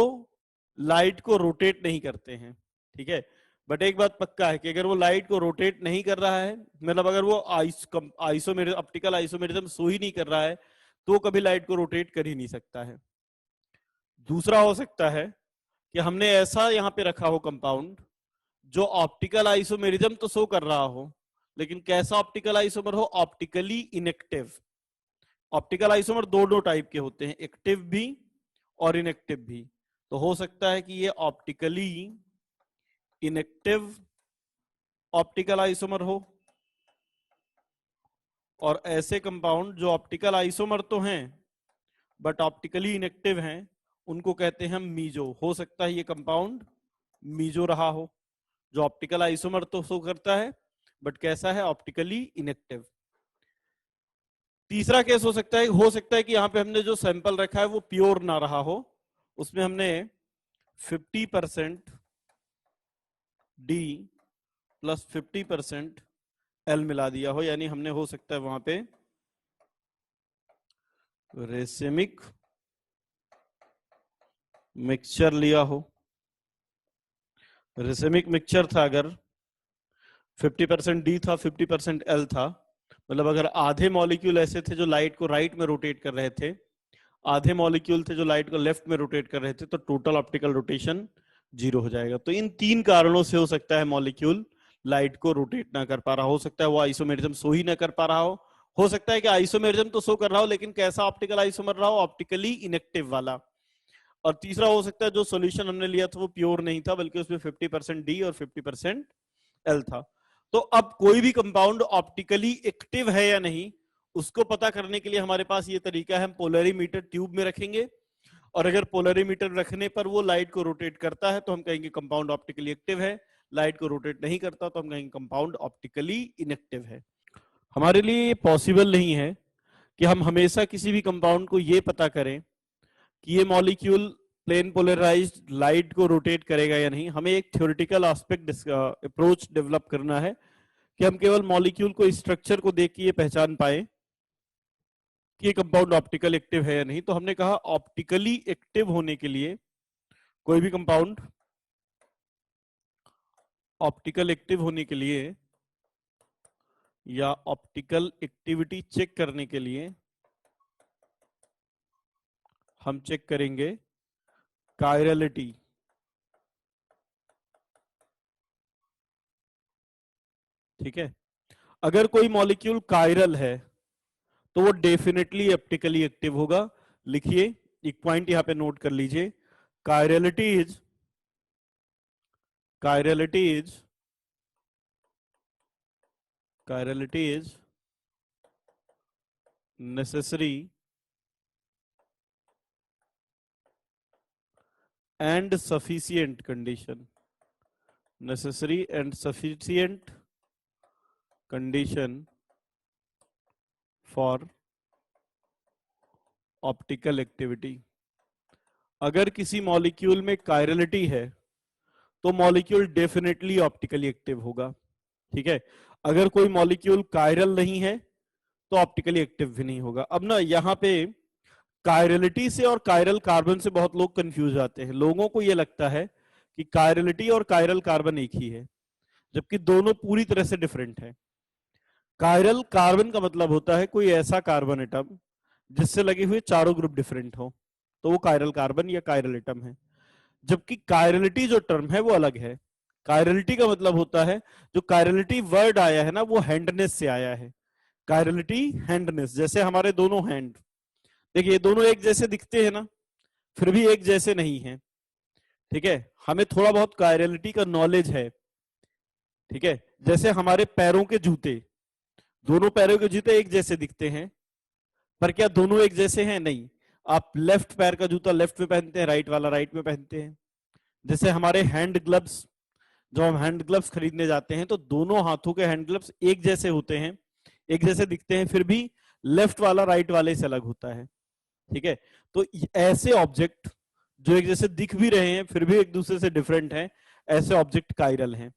लाइट को रोटेट नहीं करते हैं। ठीक है, बट एक बात पक्का है कि अगर वो लाइट को रोटेट नहीं कर रहा है, मतलब अगर वो आइसोमेरिज्म ऑप्टिकल आइसोमेरिज्म शो ही नहीं कर रहा है तो वो कभी लाइट को रोटेट कर ही नहीं सकता है। दूसरा हो सकता है कि हमने ऐसा यहां पे रखा हो कंपाउंड जो ऑप्टिकल आइसोमेरिज्म तो शो कर रहा हो, लेकिन कैसा ऑप्टिकल आइसोमर हो, ऑप्टिकली इनएक्टिव। ऑप्टिकल आइसोमर दो टाइप के होते हैं, एक्टिव भी और इनएक्टिव भी। तो हो सकता है कि ये ऑप्टिकली इनएक्टिव ऑप्टिकल आइसोमर हो, और ऐसे कंपाउंड जो ऑप्टिकल आइसोमर तो हैं बट ऑप्टिकली इनएक्टिव हैं उनको कहते हैं हम मीजो। हो सकता है ये कंपाउंड मीजो रहा हो, जो ऑप्टिकल आइसोमर तो शो करता है बट कैसा है, ऑप्टिकली इनएक्टिव। तीसरा केस हो सकता है कि यहां पे हमने जो सैंपल रखा है वो प्योर ना रहा हो, उसमें हमने 50% डी प्लस 50% एल मिला दिया हो, यानी हमने हो सकता है वहां पे रेसिमिक मिक्सचर लिया हो। रेसिमिक मिक्सचर था, अगर 50% डी था 50% एल था, मतलब अगर आधे मॉलिक्यूल ऐसे थे जो लाइट को राइट में रोटेट कर रहे थे, आधे मॉलिक्यूल थे जो लाइट को लेफ्ट में रोटेट कर रहे थे, तो टोटल ऑप्टिकल रोटेशन 0 हो जाएगा। तो इन 3 कारणों से हो सकता है मॉलिक्यूल लाइट को रोटेट ना कर पा रहा हो सकता है वो आइसोमेरिज्म शो ही ना कर पा रहा हो सकता है कि आइसोमेरिज्म तो शो कर रहा हो लेकिन कैसा ऑप्टिकल आइसोमर रहा हो, ऑप्टिकली इनएक्टिव वाला। और तीसरा हो सकता है जो सॉल्यूशन हमने लिया था वो प्योर नहीं था बल्कि उसमें 50% डी और 50% एल था। तो अब कोई भी कंपाउंड ऑप्टिकली एक्टिव है या नहीं उसको पता करने के लिए हमारे पास ये तरीका है, हम पोलरीमीटर ट्यूब में रखेंगे और अगर पोलरीमीटर रखने पर वो लाइट को रोटेट करता है तो हम कहेंगे कंपाउंड ऑप्टिकली एक्टिव है, लाइट को रोटेट नहीं करता तो हम कहेंगे कंपाउंड ऑप्टिकली इनएक्टिव है। हमारे लिए पॉसिबल नहीं है कि हम हमेशा किसी भी कंपाउंड को ये पता करें कि ये मॉलिक्यूल प्लेन पोलराइज्ड लाइट को रोटेट करेगा या नहीं। हमें एक थ्योरेटिकल एस्पेक्ट अप्रोच डेवलप करना है कि हम केवल मॉलिक्यूल को स्ट्रक्चर को देख के ये पहचान पाए कि ये कंपाउंड ऑप्टिकल एक्टिव है या नहीं। तो हमने कहा ऑप्टिकली एक्टिव होने के लिए कोई भी कंपाउंड ऑप्टिकल एक्टिव होने के लिए या ऑप्टिकल एक्टिविटी चेक करने के लिए हम चेक करेंगे कायरलिटी। ठीक है, अगर कोई मॉलिक्यूल कायरल है तो वो डेफिनेटली ऑप्टिकली एक्टिव होगा। लिखिए, एक पॉइंट यहां पे नोट कर लीजिए, chirality is necessary and sufficient condition for optical activity. अगर किसी मॉलिक्यूल में कायरलिटी है तो मॉलिक्यूल डेफिनेटली ऑप्टिकली एक्टिव होगा। ठीक है, अगर कोई मॉलिक्यूल कायरल नहीं है तो ऑप्टिकली एक्टिव भी नहीं होगा। अब ना यहाँ पे कायरलिटी से और कायरल कार्बन से बहुत लोग कंफ्यूज आते हैं। लोगों को यह लगता है कि कायरलिटी और कायरल कार्बन एक ही है, जबकि दोनों पूरी तरह से डिफरेंट है। कायरल कार्बन का मतलब होता है कोई ऐसा कार्बन एटम जिससे लगे हुए चारों ग्रुप डिफरेंट हो, तो वो कायरल कार्बन या कायरल एटम है। जबकि कायरलिटी जो टर्म है वो अलग है। कायरलिटी का मतलब होता है, जो कायरलिटी वर्ड आया है ना वो हैंडनेस से आया है। कायरलिटी हैंडनेस, जैसे हमारे दोनों हैंड, देखिए दोनों एक जैसे दिखते हैं ना, फिर भी एक जैसे नहीं है। ठीक है, हमें थोड़ा बहुत कायरलिटी का नॉलेज है। ठीक है, जैसे हमारे पैरों के जूते, दोनों पैरों के जूते एक जैसे दिखते हैं, पर क्या दोनों एक जैसे हैं? नहीं। आप लेफ्ट पैर का जूता लेफ्ट में पहनते हैं, राइट वाला राइट में पहनते हैं। जैसे हमारे हैंड ग्लव्स, जब हम हैंड ग्लव्स खरीदने जाते हैं तो दोनों हाथों के हैंड ग्लव्स एक जैसे होते हैं, एक जैसे दिखते हैं, फिर भी लेफ्ट वाला राइट वाले से अलग होता है। ठीक है, तो ऐसे ऑब्जेक्ट जो एक जैसे दिख भी रहे हैं फिर भी एक दूसरे से डिफरेंट हैं, ऐसे ऑब्जेक्ट कायरल हैं।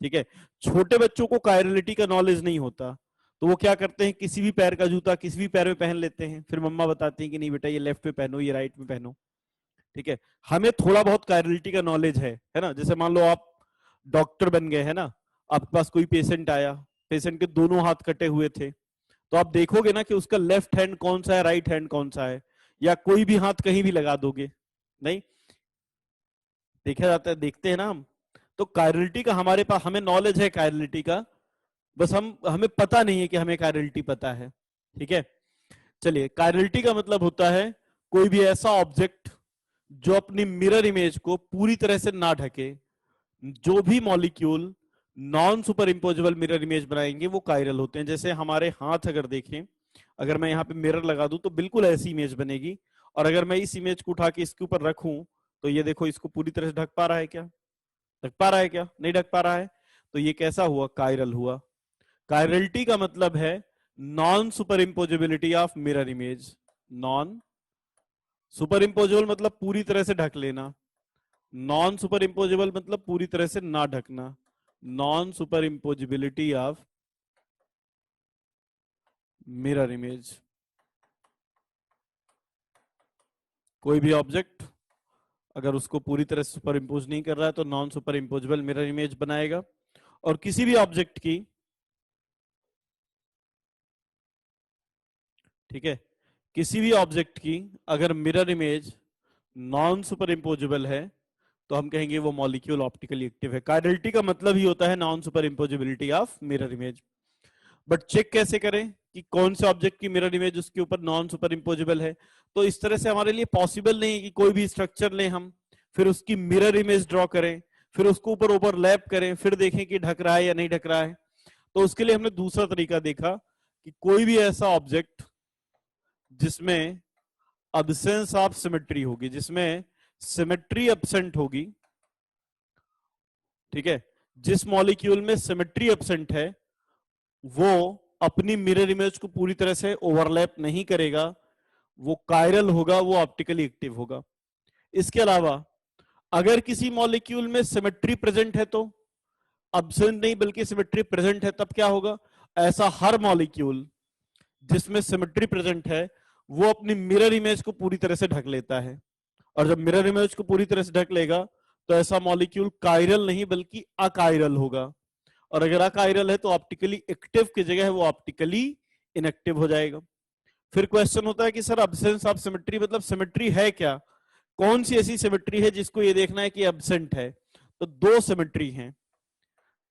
ठीक है, छोटे बच्चों को कायरलिटी का नॉलेज नहीं होता, तो वो क्या करते हैं, किसी भी पैर का जूता किसी भी पैर में पहन लेते हैं, फिर मम्मा बताती हैं कि नहीं बेटा ये लेफ्ट में पहनो, ये राइट में पहनो। ठीक है, हमें थोड़ा बहुत कायरलिटी का नॉलेज है ना। जैसे मान लो आप डॉक्टर बन गए है ना, आपके पास कोई पेशेंट आया, पेशेंट के दोनों हाथ कटे हुए थे, तो आप देखोगे ना कि उसका लेफ्ट हैंड कौन सा है, राइट हैंड कौन सा है, या कोई भी हाथ कहीं भी लगा दोगे, नहीं देखा जाता है, देखते हैं ना हम। तो कायरलिटी का हमारे पास, हमें नॉलेज है कायरलिटी का, बस हमें पता नहीं है कि हमें कायरलिटी पता है। ठीक है, चलिए, कायरलिटी का मतलब होता है कोई भी ऐसा ऑब्जेक्ट जो अपनी मिरर इमेज को पूरी तरह से ना ढके। जो भी molecule non superimposable mirror image बनाएंगे वो कायरल होते हैं। जैसे हमारे हाथ अगर देखें, अगर मैं यहाँ पे मिरर लगा दूं तो बिल्कुल ऐसी इमेज बनेगी, और अगर मैं इस इमेज को उठा के इसके ऊपर रखूं तो ये देखो, इसको पूरी तरह से ढक पा रहा है क्या, ढक पा रहा है क्या, नहीं ढक पा रहा है, तो ये कैसा हुआ, कायरल हुआ। कायरलिटी का मतलब है non superimposability of mirror image. Non superimposable मतलब पूरी तरह से ढक लेना, नॉन सुपर इंपोजेबल मतलब पूरी तरह से ना ढकना। Non superimposability of mirror image. कोई भी ऑब्जेक्ट अगर उसको पूरी तरह से सुपर इंपोज नहीं कर रहा है तो non superimposable mirror image बनाएगा। और किसी भी ऑब्जेक्ट की, ठीक है, किसी भी ऑब्जेक्ट की अगर mirror image non superimposable है तो हम कहेंगे वो मॉलिक्यूल ऑप्टिकली एक्टिव है। कायरलिटी का मतलब ही होता है non superimposability of mirror image. But check कैसे करें कि कौन से ऑब्जेक्ट की मिरर इमेज उसके ऊपर नॉन सुपर इंपोजेबल है? तो इस तरह से हमारे लिए पॉसिबल नहीं है कि कोई भी स्ट्रक्चर लें हम, फिर उसकी मिरर इमेज ड्रॉ करें, फिर उसको ऊपर ओवरलैप करें, फिर देखें कि ढक रहा है या नहीं ढक रहा है। तो उसके लिए हमने दूसरा तरीका देखा कि कोई भी ऐसा ऑब्जेक्ट जिसमें अब्सेंस ऑफ सिमेट्री होगी, जिसमें सिमेट्री एब्सेंट होगी, ठीक है, जिस मॉलिक्यूल में सिमेट्री एब्सेंट है वो अपनी मिरर इमेज को पूरी तरह से ओवरलैप नहीं करेगा, वो कायरल होगा, वो ऑप्टिकली एक्टिव होगा। इसके अलावा अगर किसी मॉलिक्यूल में सिमेट्री प्रेजेंट है तो, अब्सेंट नहीं बल्कि सिमेट्री प्रेजेंट है, तब क्या होगा, ऐसा हर मॉलिक्यूल जिसमें सिमेट्री प्रेजेंट है वो अपनी मिरर इमेज को पूरी तरह से ढक लेता है। और जब मिरर इमेज को पूरी तरह से ढक लेगा तो ऐसा मॉलिक्यूल कायरल नहीं बल्कि अकायरल होगा। और अगर अकायरल है तो ऑप्टिकली एक्टिव की जगह वो ऑप्टिकली इनएक्टिव हो जाएगा। फिर क्वेश्चन होता है कि सर अब्सेंस ऑफ सिमेट्री मतलब सिमेट्री है क्या, कौन सी ऐसी सिमेट्री है जिसको ये देखना है कि एब्सेंट है? तो दो सिमेट्री हैं,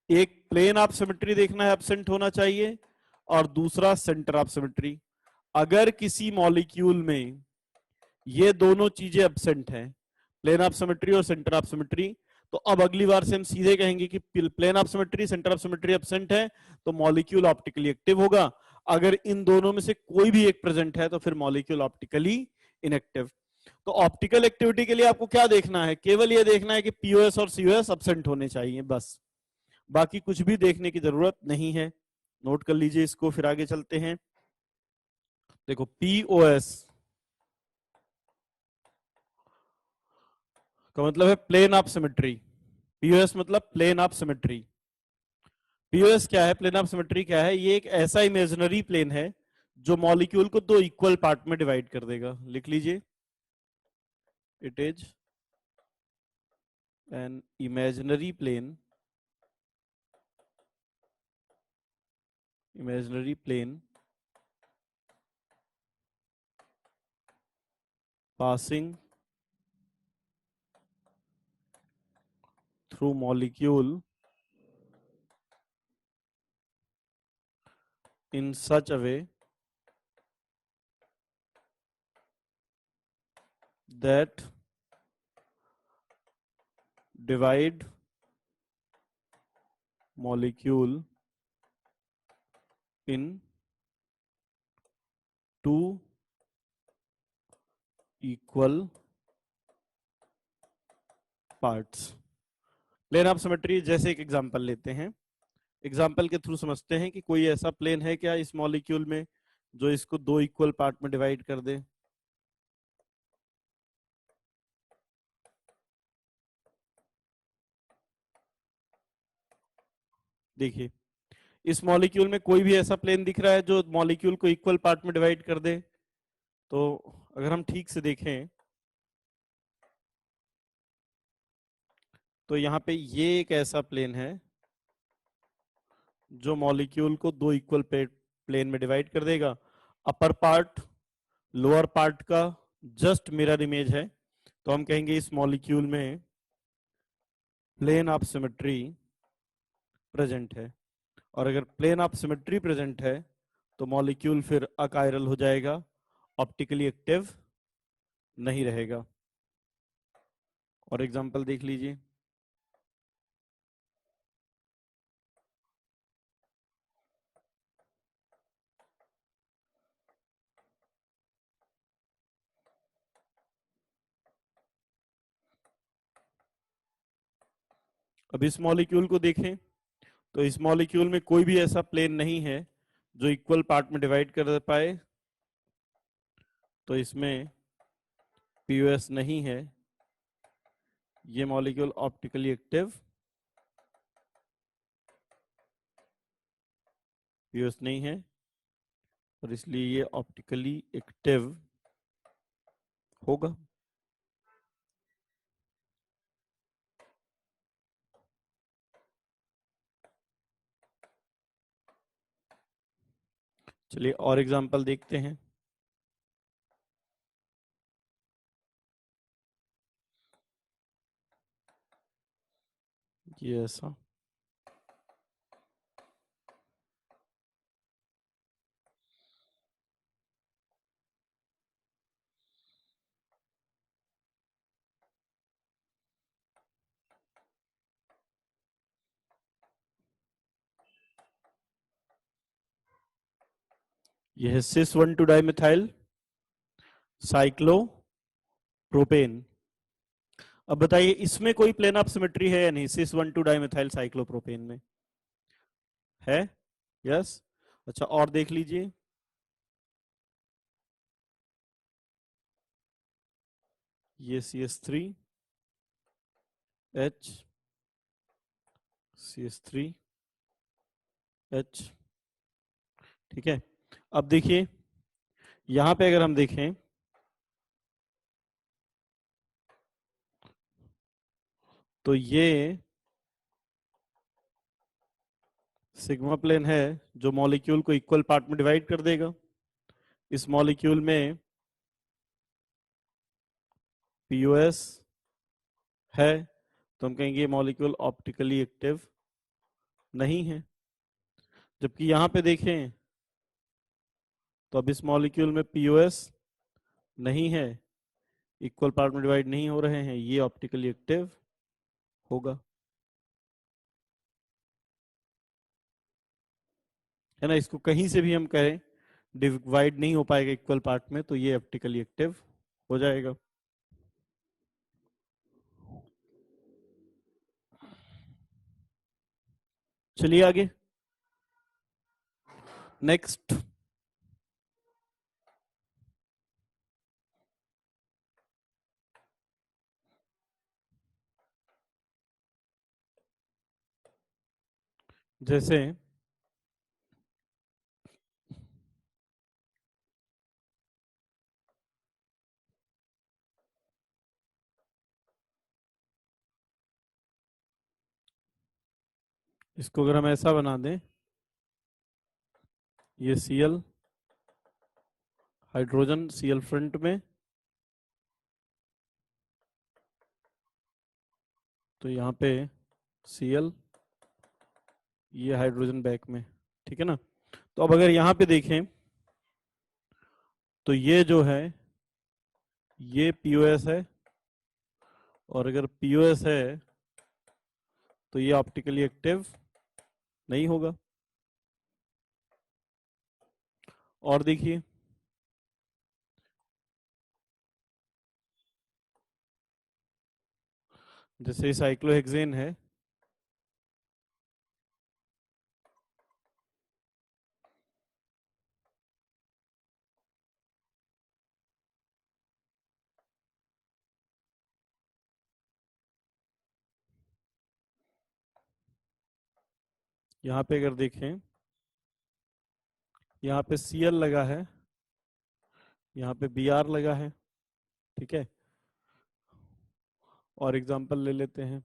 एक प्लेन ऑफ सिमेट्री देखना है एब्सेंट होना चाहिए, और दूसरा सेंटर ऑफ सिमेट्री। अगर किसी मॉलिक्यूल में ये दोनों चीजें एब्सेंट हैं, प्लेन ऑफ सिमेट्री और सेंटर ऑफ सिमेट्री, तो अब अगली बार से हम सीधे कहेंगे कि plane of symmetry centre of symmetry absent है तो मॉलिक्यूल ऑप्टिकली एक्टिव होगा। अगर इन दोनों में से कोई भी एक प्रेजेंट है तो फिर मॉलिक्यूल ऑप्टिकली इनएक्टिव। तो ऑप्टिकल एक्टिविटी के लिए आपको क्या देखना है, केवल ये देखना है कि पीओएस और सीओएस एब्सेंट होने चाहिए, बस, बाकी कुछ भी देखने की जरूरत नहीं है। नोट कर लीजिए इसको, फिर आगे चलते हैं। देखो, पीओएस का मतलब है प्लेन ऑफ सिमेट्री, पीओएस मतलब प्लेन ऑफ सिमेट्री। पीओएस क्या है, प्लेन ऑफ सिमेट्री क्या है, ये एक ऐसा इमेजिनरी प्लेन है जो मॉलिक्यूल को दो इक्वल पार्ट में डिवाइड कर देगा। लिख लीजिए, it is an imaginary plane, imaginary plane passing through molecule in such a way that divide molecule in two equal parts। Plane of symmetry जैसे एक एग्जांपल लेते हैं, एग्जांपल के थ्रू समझते हैं कि कोई ऐसा प्लेन है क्या इस मॉलिक्यूल में जो इसको दो इक्वल पार्ट में डिवाइड कर दे। देखिए इस मॉलिक्यूल में कोई भी ऐसा प्लेन दिख रहा है जो मॉलिक्यूल को इक्वल पार्ट में डिवाइड कर दे? तो अगर हम ठीक से देखें तो यहाँ पे ये एक ऐसा प्लेन है जो मॉलिक्यूल को दो इक्वल प्लेन में डिवाइड कर देगा। अपर पार्ट लोअर पार्ट का जस्ट मिरर इमेज है, तो हम कहेंगे इस मॉलिक्यूल में प्लेन ऑफ सिमेट्री प्रेजेंट है। और अगर प्लेन ऑफ सिमेट्री प्रेजेंट है तो मॉलिक्यूल फिर अकायरल हो जाएगा, ऑप्टिकली एक्टिव नहीं रहेगा। और एग्जांपल देख लीजिए। अब इस मॉलिक्यूल को देखें तो इस मॉलिक्यूल में कोई भी ऐसा प्लेन नहीं है जो इक्वल पार्ट में डिवाइड कर पाए, तो इसमें पीओएस नहीं है, ये मॉलिक्यूल ऑप्टिकली एक्टिव पीओएस नहीं है और इसलिए ये ऑप्टिकली एक्टिव होगा। चलिए और एग्जांपल देखते हैं। ये ऐसा यह है सिस 1,2 डाइमिथाइल साइक्लोप्रोपेन। अब बताइए इसमें कोई प्लेन ऑफ सिमेट्री है या नहीं? सिस 1,2 डाइमिथाइल साइक्लोप्रोपेन में है? यस। अच्छा और देख लीजिए। ये CH3 H CH3 H, ठीक है। अब देखिए यहां पे अगर हम देखें तो ये सिग्मा प्लेन है जो मॉलिक्यूल को इक्वल पार्ट में डिवाइड कर देगा। इस मॉलिक्यूल में पीओएस है तो हम कहेंगे मॉलिक्यूल ऑप्टिकली एक्टिव नहीं है। जबकि यहां पे देखें तो अब इस मॉलिक्यूल में पीओएस नहीं है, इक्वल पार्ट में डिवाइड नहीं हो रहे हैं, ये ऑप्टिकली एक्टिव होगा, है ना। इसको कहीं से भी हम कहें डिवाइड नहीं हो पाएगा इक्वल पार्ट में, तो ये ऑप्टिकली एक्टिव हो जाएगा। चलिए आगे नेक्स्ट। जैसे इसको अगर हम ऐसा बना दें, ये Cl हाइड्रोजन Cl फ्रंट में, तो यहाँ पे Cl, ये हाइड्रोजन बैक में, ठीक है ना। तो अब अगर यहाँ पे देखें तो ये जो है ये पीओएस है, और अगर पीओएस है तो ये ऑप्टिकली एक्टिव नहीं होगा। और देखिए जैसे साइक्लोहेक्सेन है, यहाँ पे अगर देखें, यहाँ पे Cl लगा है, यहाँ पे Br लगा है, ठीक है। और एग्जांपल ले लेते हैं।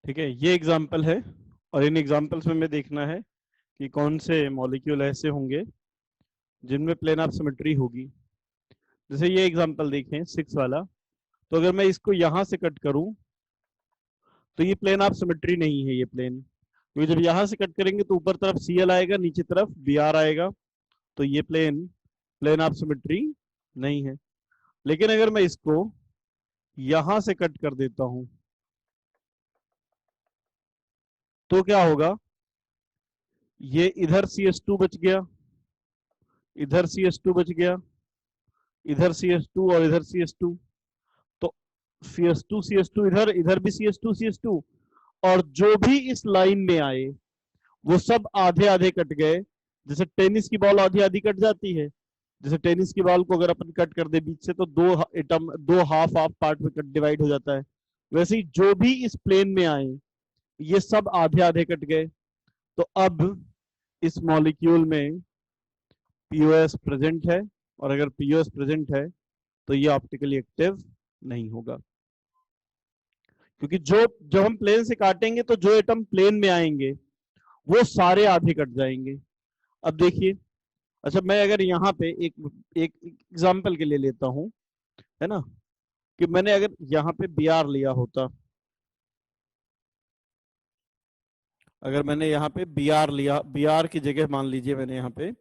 ठीक है, ये एग्जाम्पल है, और इन एग्जाम्पल्स में हमें देखना है कि कौन से मॉलिक्यूल ऐसे होंगे जिनमें प्लेन ऑफ सिमेट्री होगी। जैसे ये एग्जाम्पल देखें 6 वाला, तो अगर मैं इसको यहां से कट करूं तो ये प्लेन ऑफ सिमेट्री नहीं है, ये प्लेन, क्योंकि जब यहां से कट करेंगे तो ऊपर तरफ Cl आएगा, नीचे तरफ Br आएगा, तो ये प्लेन प्लेन ऑफ सिमेट्री नहीं है। लेकिन अगर मैं इसको यहां से कट कर देता हूं तो क्या होगा, ये इधर CH2 बच गया, इधर CH2 बच गया, इधर CH2 और इधर CH2, तो CH2 इधर, इधर भी CH2, और जो भी इस लाइन में आए वो सब आधे आधे कट गए। जैसे टेनिस की बॉल आधी आधी कट जाती है, जैसे टेनिस की बॉल को अगर अपन कट कर दे बीच से तो दो एटम, दो हाफ हाफ पार्ट में कट डिवाइड हो जाता है, वैसे ही जो भी इस प्लेन में आए ये सब आधे आधे कट गए। तो अब इस मॉलिक्यूल में पीओएस प्रेजेंट है, और अगर पीओएस प्रेजेंट है तो ये ऑप्टिकली एक्टिव नहीं होगा, क्योंकि जो जब हम प्लेन से काटेंगे तो जो एटम प्लेन में आएंगे वो सारे आधे कट जाएंगे। अब देखिए, अच्छा मैं अगर यहाँ पे एक एक एग्जाम्पल के लिए लेता हूं, है ना, कि मैंने अगर यहाँ पे Br लिया होता, अगर मैंने यहाँ पे Br लिया, Br की जगह मान लीजिए मैंने यहाँ पे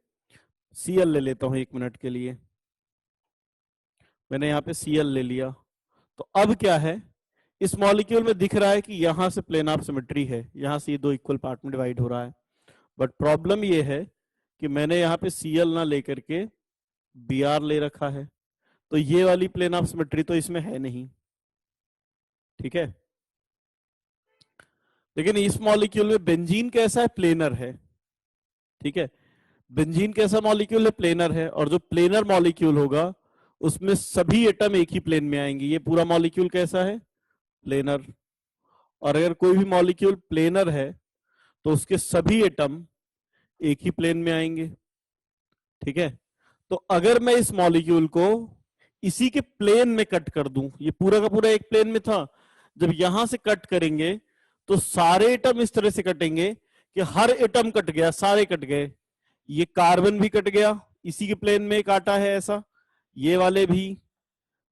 Cl ले लेता हूँ, 1 मिनट के लिए मैंने यहाँ पे Cl ले लिया, तो अब क्या है, इस मॉलिक्यूल में दिख रहा है कि यहां से प्लेन ऑफ सिमेट्री है, यहां से ये दो इक्वल पार्ट में डिवाइड हो रहा है। बट प्रॉब्लम ये है कि मैंने यहाँ पे Cl ना लेकर के Br ले रखा है, तो ये वाली प्लेन ऑफ सिमेट्री तो इसमें है नहीं, ठीक है। लेकिन इस मॉलिक्यूल में बेंजीन कैसा है, प्लेनर है, ठीक है। बेंजीन कैसा मॉलिक्यूल है, प्लेनर है, और जो प्लेनर मॉलिक्यूल होगा उसमें सभी एटम एक ही प्लेन में आएंगे। ये पूरा मॉलिक्यूल कैसा है, प्लेनर। और अगर कोई भी मॉलिक्यूल प्लेनर है तो उसके सभी एटम एक ही प्लेन में आएंगे, ठीक है। तो अगर मैं इस मॉलिक्यूल को इसी के प्लेन में कट कर दूं, ये पूरा का पूरा एक प्लेन में था, जब यहां से कट करेंगे तो सारे एटम इस तरह से कटेंगे कि हर एटम कट गया, सारे कट गए। ये कार्बन भी कट गया, इसी के प्लेन में काटा है ऐसा, ये वाले भी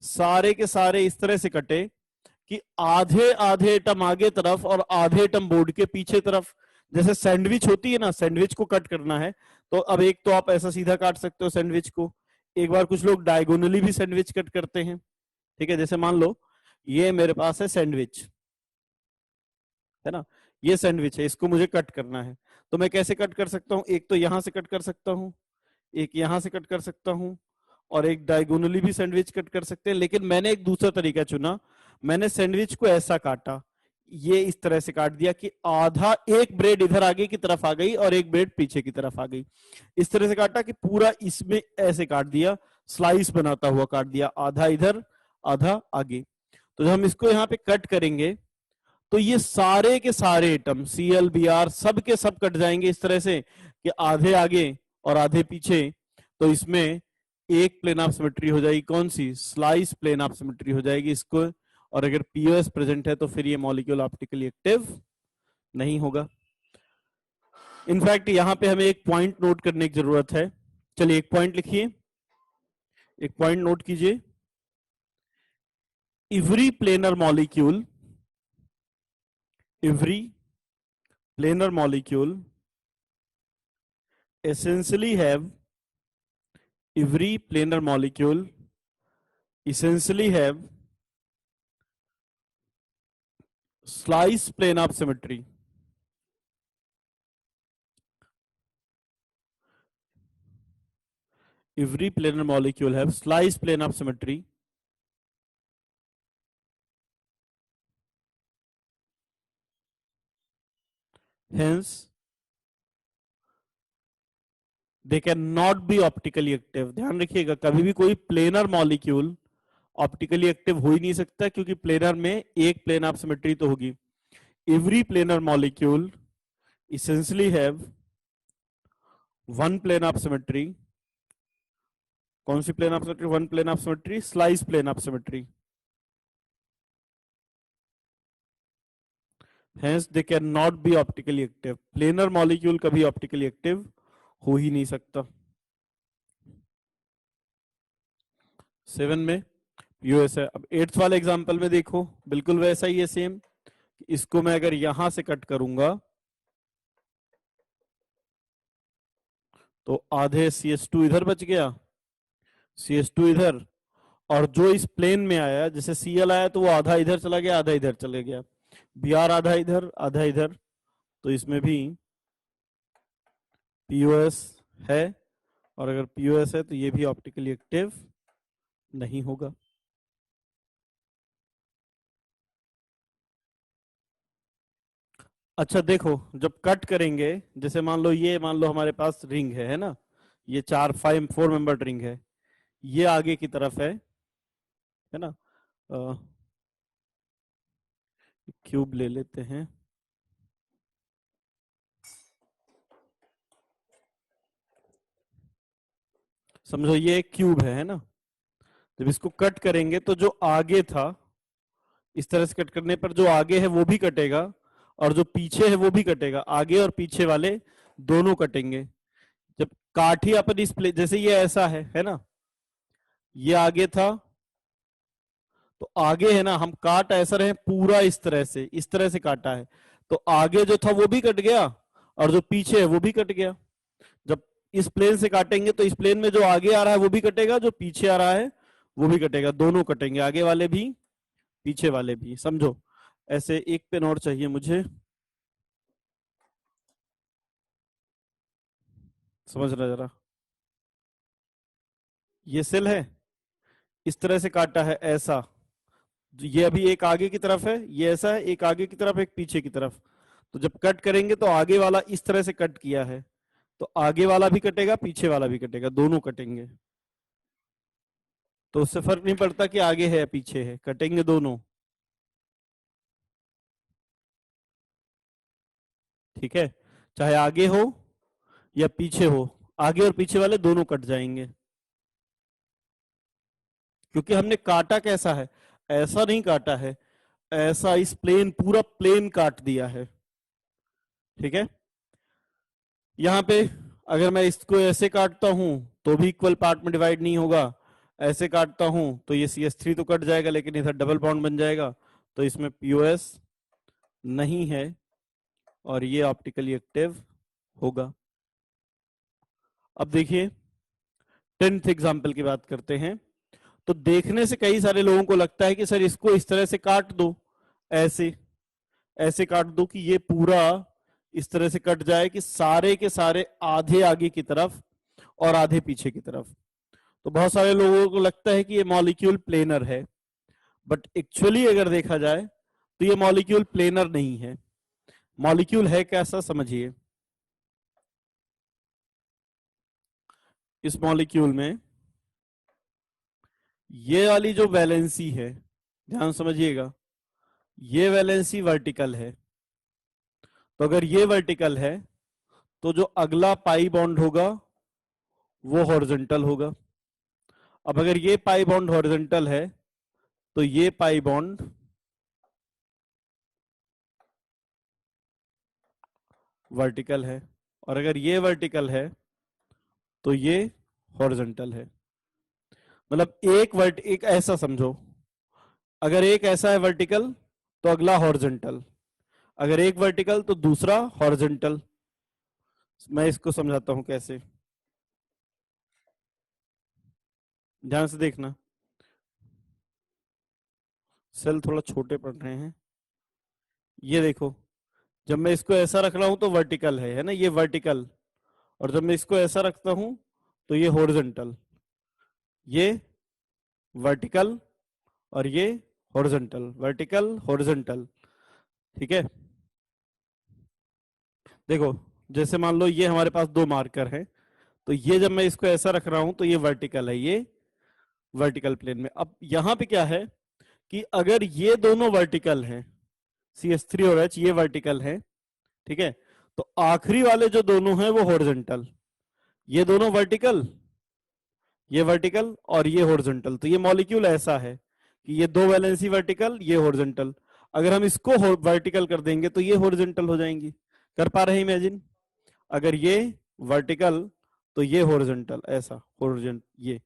सारे के सारे इस तरह से कटे कि आधे आधे एटम आगे तरफ और आधे एटम बोर्ड के पीछे तरफ। जैसे सैंडविच होती है ना, सैंडविच को कट करना है तो अब एक तो आप ऐसा सीधा काट सकते हो सैंडविच को, एक बार कुछ लोग डायगोनली भी सैंडविच कट करते हैं, ठीक है। जैसे मान लो ये मेरे पास है सैंडविच, है ना। ये सैंडविच है, इसको मुझे कट करना है, तो मैं कैसे कट कर सकता हूँ? एक तो यहां से कट कर सकता हूँ, एक यहां से कट कर सकता हूँ, और एक डायगोनली भी सैंडविच कट कर सकते हैं। लेकिन मैंने एक दूसरा तरीका चुना, मैंने सैंडविच को ऐसा काटा, ये इस तरह से काट दिया कि आधा, एक ब्रेड इधर आगे की तरफ आ गई और एक ब्रेड पीछे की तरफ आ गई। इस तरह से काटा कि पूरा इसमें ऐसे काट दिया, स्लाइस बनाता हुआ काट दिया, आधा इधर आधा आगे। तो जब हम इसको यहाँ पे कट करेंगे तो ये सारे के सारे एटम Cl Br सब के सब कट जाएंगे इस तरह से कि आधे आगे और आधे पीछे। तो इसमें एक प्लेन ऑफ सिमेट्री हो जाएगी, कौन सी? स्लाइस प्लेन ऑफ सिमेट्री हो जाएगी इसको। और अगर पीओएस प्रेजेंट है तो फिर ये मॉलिक्यूल ऑप्टिकली एक्टिव नहीं होगा। इनफैक्ट यहां पे हमें एक पॉइंट नोट करने की जरूरत है। चलिए एक पॉइंट लिखिए, एक पॉइंट नोट कीजिए। Every planar molecule, every planar molecule essentially have every planar molecule essentially have slice plane of symmetry. Every planar molecule have slice plane of symmetry. Hence they cannot be optically active. ध्यान रखिएगा, कभी भी कोई planar molecule optically active हो ही नहीं सकता, क्योंकि प्लेनर में एक प्लेन ऑफ सिमेट्री तो होगी। Every planar molecule essentially have one plane of symmetry. कौन सी plane of symmetry? One plane of symmetry, slice plane of symmetry. Hence they cannot be optically active. Planar molecule कभी optically active हो ही नहीं सकता। 7 में यूएस है। अब 8th वाले एग्जांपल में देखो, बिल्कुल वैसा ही है सेम। इसको मैं अगर यहां से कट करूंगा तो आधे CH2 इधर बच गया, CH2 इधर, और जो इस प्लेन में आया, जैसे Cl आया तो वो आधा इधर चला गया आधा इधर चले गया, Br आधा इधर आधा इधर, तो इसमें भी पीओएस है। और अगर पीओएस है तो ये भी ऑप्टिकली एक्टिव नहीं होगा। अच्छा देखो, जब कट करेंगे, जैसे मान लो ये, मान लो हमारे पास रिंग है ना, ये 4 मेंबर रिंग है, ये आगे की तरफ है ना। क्यूब ले लेते हैं, समझो ये एक क्यूब है ना। जब इसको कट करेंगे तो जो आगे था, इस तरह से कट करने पर जो आगे है वो भी कटेगा और जो पीछे है वो भी कटेगा, आगे और पीछे वाले दोनों कटेंगे। जब काठी अपन इस प्लेन, जैसे ये ऐसा है ना, ये आगे था तो आगे है ना, हम काट ऐसा रहे पूरा इस तरह से काटा है, तो आगे जो था वो भी कट गया और जो पीछे है वो भी कट गया। जब इस प्लेन से काटेंगे तो इस प्लेन में जो आगे आ रहा है वो भी कटेगा, जो पीछे आ रहा है वो भी कटेगा, दोनों कटेंगे, आगे वाले भी पीछे वाले भी। समझो, ऐसे एक पेन और चाहिए मुझे, समझ रहा जरा। ये सेल है, इस तरह से काटा है ऐसा, ये अभी एक आगे की तरफ है, ये ऐसा है, एक आगे की तरफ एक पीछे की तरफ। तो जब कट करेंगे तो आगे वाला इस तरह से कट किया है, तो आगे वाला भी कटेगा पीछे वाला भी कटेगा, दोनों कटेंगे। तो उससे फर्क नहीं पड़ता कि आगे है या पीछे है, कटेंगे दोनों। ठीक है, चाहे आगे हो या पीछे हो, आगे और पीछे वाले दोनों कट जाएंगे। क्योंकि हमने काटा कैसा है, ऐसा नहीं काटा है, ऐसा इस प्लेन, पूरा प्लेन काट दिया है। ठीक है, यहां पे अगर मैं इसको ऐसे काटता हूं तो भी इक्वल पार्ट में डिवाइड नहीं होगा, ऐसे काटता हूं तो ये CH3 तो कट जाएगा लेकिन इधर डबल बॉन्ड बन जाएगा, तो इसमें पीओएस नहीं है और ये ऑप्टिकली एक्टिव होगा। अब देखिए 10th एग्जाम्पल की बात करते हैं। तो देखने से कई सारे लोगों को लगता है कि सर इसको इस तरह से काट दो, ऐसे, ऐसे काट दो कि ये पूरा इस तरह से कट जाए कि सारे के सारे आधे आगे की तरफ और आधे पीछे की तरफ। तो बहुत सारे लोगों को लगता है कि ये मॉलिक्यूल प्लेनर है, बट एक्चुअली अगर देखा जाए तो ये मॉलिक्यूल प्लेनर नहीं है। मॉलिक्यूल है कैसा समझिए। इस मॉलिक्यूल में ये वाली जो वैलेंसी है, ध्यान समझिएगा, ये वैलेंसी वर्टिकल है। तो अगर ये वर्टिकल है तो जो अगला पाई बॉन्ड होगा वो हॉरिजॉन्टल होगा। अब अगर ये पाई बॉन्ड हॉरिजॉन्टल है तो ये पाई बॉन्ड वर्टिकल है, और अगर ये वर्टिकल है तो ये हॉरिजॉन्टल है। मतलब एक ऐसा समझो, अगर एक ऐसा है वर्टिकल तो अगला हॉरिजॉन्टल, अगर एक वर्टिकल तो दूसरा हॉरिजॉन्टल। मैं इसको समझाता हूं कैसे, ध्यान से देखना। सेल थोड़ा छोटे पड़ रहे हैं। ये देखो, जब मैं इसको ऐसा रख रहा हूं तो वर्टिकल है ना, ये वर्टिकल, और जब मैं इसको ऐसा रखता हूं तो ये हॉरिजॉन्टल। ये वर्टिकल और ये हॉरिजॉन्टल, वर्टिकल हॉरिजॉन्टल। ठीक है, देखो जैसे मान लो ये हमारे पास दो मार्कर हैं, तो ये जब मैं इसको ऐसा रख रहा हूं तो ये वर्टिकल है, ये वर्टिकल प्लेन में। अब यहां पे क्या है कि अगर ये दोनों वर्टिकल हैं, CH3 और H ये वर्टिकल है, ठीक है, तो आखिरी वाले जो दोनों हैं वो हॉरिजॉन्टल। ये दोनों वर्टिकल, ये वर्टिकल और ये हॉरिजॉन्टल। तो ये मॉलिक्यूल ऐसा है कि ये दो वैलेंसी वर्टिकल, ये हॉरिजॉन्टल। अगर हम इसको वर्टिकल कर देंगे तो ये हॉरिजॉन्टल हो जाएंगी। कर पा रहे हैं इमेजिन? अगर ये वर्टिकल तो ये हॉरिजॉन्टल, ऐसा हॉरिजॉन्टल। ये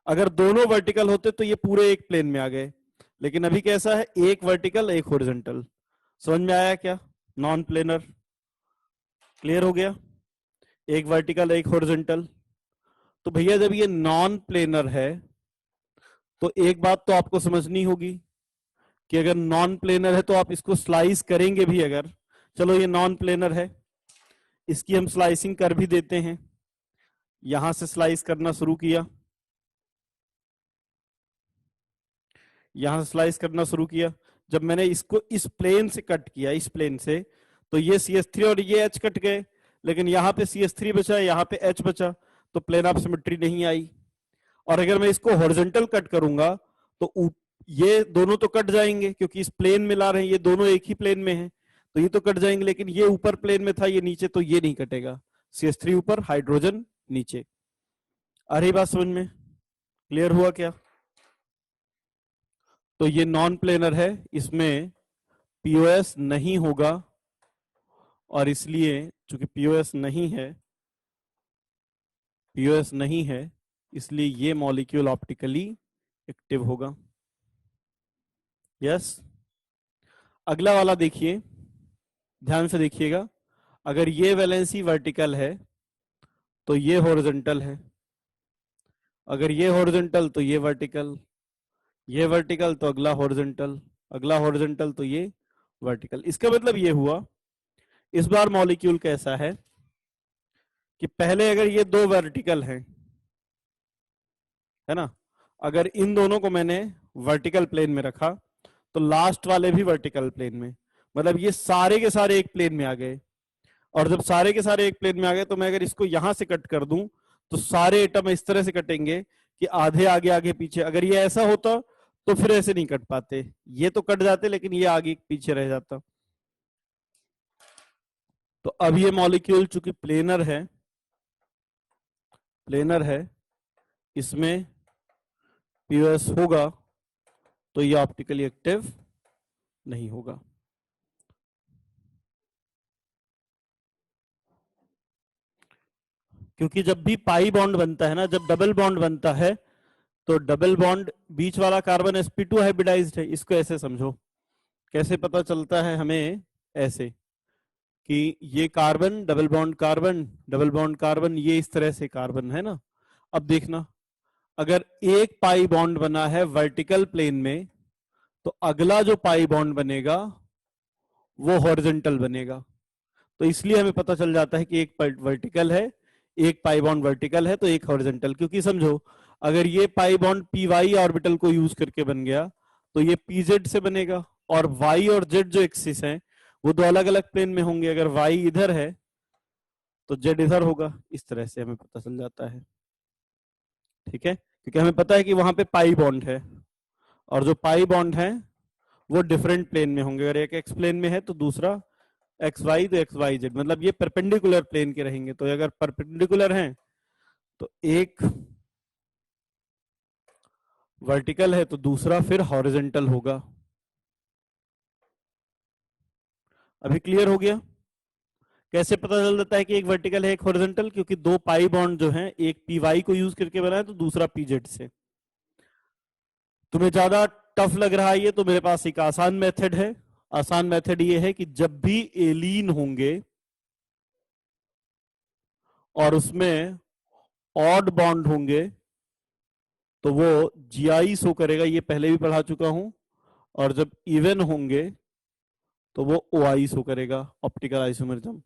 अगर दोनों वर्टिकल होते तो ये पूरे एक प्लेन में आ गए, लेकिन अभी कैसा है, एक वर्टिकल एक हॉरिजॉन्टल। समझ में आया क्या? Non planar. क्लियर हो गया? एक वर्टिकल एक हॉरिजॉन्टल। तो भैया जब ये नॉन प्लेनर है तो एक बात तो आपको समझनी होगी कि अगर नॉन प्लेनर है तो आप इसको स्लाइस करेंगे भी। अगर चलो ये नॉन प्लेनर है, इसकी हम स्लाइसिंग कर भी देते हैं। यहां से स्लाइस करना शुरू किया, यहां से स्लाइस करना शुरू किया। जब मैंने इसको इस प्लेन से कट किया, इस प्लेन से, तो ये CH3 और ये H कट गए, लेकिन यहाँ पे CH3 बचा, यहाँ पे H बचा, तो प्लेन ऑफ सिमेट्री नहीं आई। और अगर मैं इसको हॉरिजॉन्टल कट करूंगा तो ये दोनों तो कट जाएंगे, क्योंकि इस प्लेन में ला रहे हैं, ये दोनों एक ही प्लेन में हैं, तो ये तो कट जाएंगे। लेकिन ये ऊपर प्लेन में था, ये नीचे, तो ये नहीं कटेगा। CH3 ऊपर, हाइड्रोजन नीचे। आ रही बात समझ में? क्लियर हुआ क्या? तो ये नॉन प्लेनर है, इसमें POS नहीं होगा, और इसलिए चूंकि POS नहीं है, इसलिए ये मॉलिक्यूल ऑप्टिकली एक्टिव होगा। यस। अगला वाला देखिए, ध्यान से देखिएगा। अगर ये वैलेंसी वर्टिकल है तो ये हॉरिजॉन्टल है, अगर ये हॉरिजॉन्टल तो ये वर्टिकल, ये वर्टिकल तो अगला हॉरिजॉन्टल, अगला हॉरिजॉन्टल तो ये वर्टिकल। इसका मतलब ये हुआ, इस बार मॉलिक्यूल कैसा है कि पहले अगर ये दो वर्टिकल हैं, है ना, अगर इन दोनों को मैंने वर्टिकल प्लेन में रखा तो लास्ट वाले भी वर्टिकल प्लेन में, मतलब ये सारे के सारे एक प्लेन में आ गए। और जब सारे के सारे एक प्लेन में आ गए तो मैं अगर इसको यहां से कट कर दूं तो सारे एटम इस तरह से कटेंगे कि आधे आगे आगे पीछे। अगर ये ऐसा होता तो फिर ऐसे नहीं कट पाते, ये तो कट जाते लेकिन ये आगे पीछे रह जाता। तो अब ये मॉलिक्यूल चूंकि प्लेनर है, इसमें POS होगा, तो ये ऑप्टिकली एक्टिव नहीं होगा। क्योंकि जब भी पाई बॉन्ड बनता है ना, जब डबल बॉन्ड बनता है, तो डबल बॉन्ड बीच वाला कार्बन sp2 हाइब्रिडाइज्ड है। इसको ऐसे समझो, कैसे पता चलता है हमें, ऐसे कि ये carbon double bond carbon double bond carbon, ये इस तरह से कार्बन है ना। अब देखना, अगर एक पाई बॉन्ड बना है वर्टिकल प्लेन में, तो अगला जो पाई बॉन्ड बनेगा वो हॉरिजॉन्टल बनेगा। तो इसलिए हमें पता चल जाता है कि एक वर्टिकल है, एक पाई बॉन्ड वर्टिकल है, तो एक हॉरिजॉन्टल। क्योंकि समझो, अगर ये pi bond P Y orbital को यूज करके बन गया तो ये पीजेड से बनेगा, और वाई और जेड जो एक्सिस हैं वो दो अलग अलग प्लेन में होंगे। अगर वाई इधर है तो जेड इधर होगा। इस तरह से हमें पता चल जाता है। ठीक है, क्योंकि हमें पता है कि वहां पे पाई बॉन्ड है, और जो पाई बॉन्ड है वो डिफरेंट प्लेन में होंगे। अगर एक एक्स प्लेन में है तो दूसरा एक्स वाई, तो एक्स वाई जेड, मतलब ये परपेंडिकुलर प्लेन के रहेंगे। तो अगर परपेंडिकुलर हैं तो एक वर्टिकल है तो दूसरा फिर हॉरिजॉन्टल होगा। अभी क्लियर हो गया? कैसे पता चल जाता है कि एक वर्टिकल है एक हॉरिजॉन्टल? क्योंकि दो पाई बॉन्ड जो हैं, एक पी वाई को यूज करके बना है तो दूसरा पी जेड से। तुम्हें ज्यादा टफ लग रहा है ये, तो मेरे पास एक आसान मेथड है। आसान मेथड ये है कि जब भी एलीन होंगे और उसमें ऑड बॉन्ड होंगे तो वो जीआई शो करेगा, ये पहले भी पढ़ा चुका हूं। और जब इवन होंगे तो वो ओआई शो करेगा, ऑप्टिकल आइसोमेरिज्म।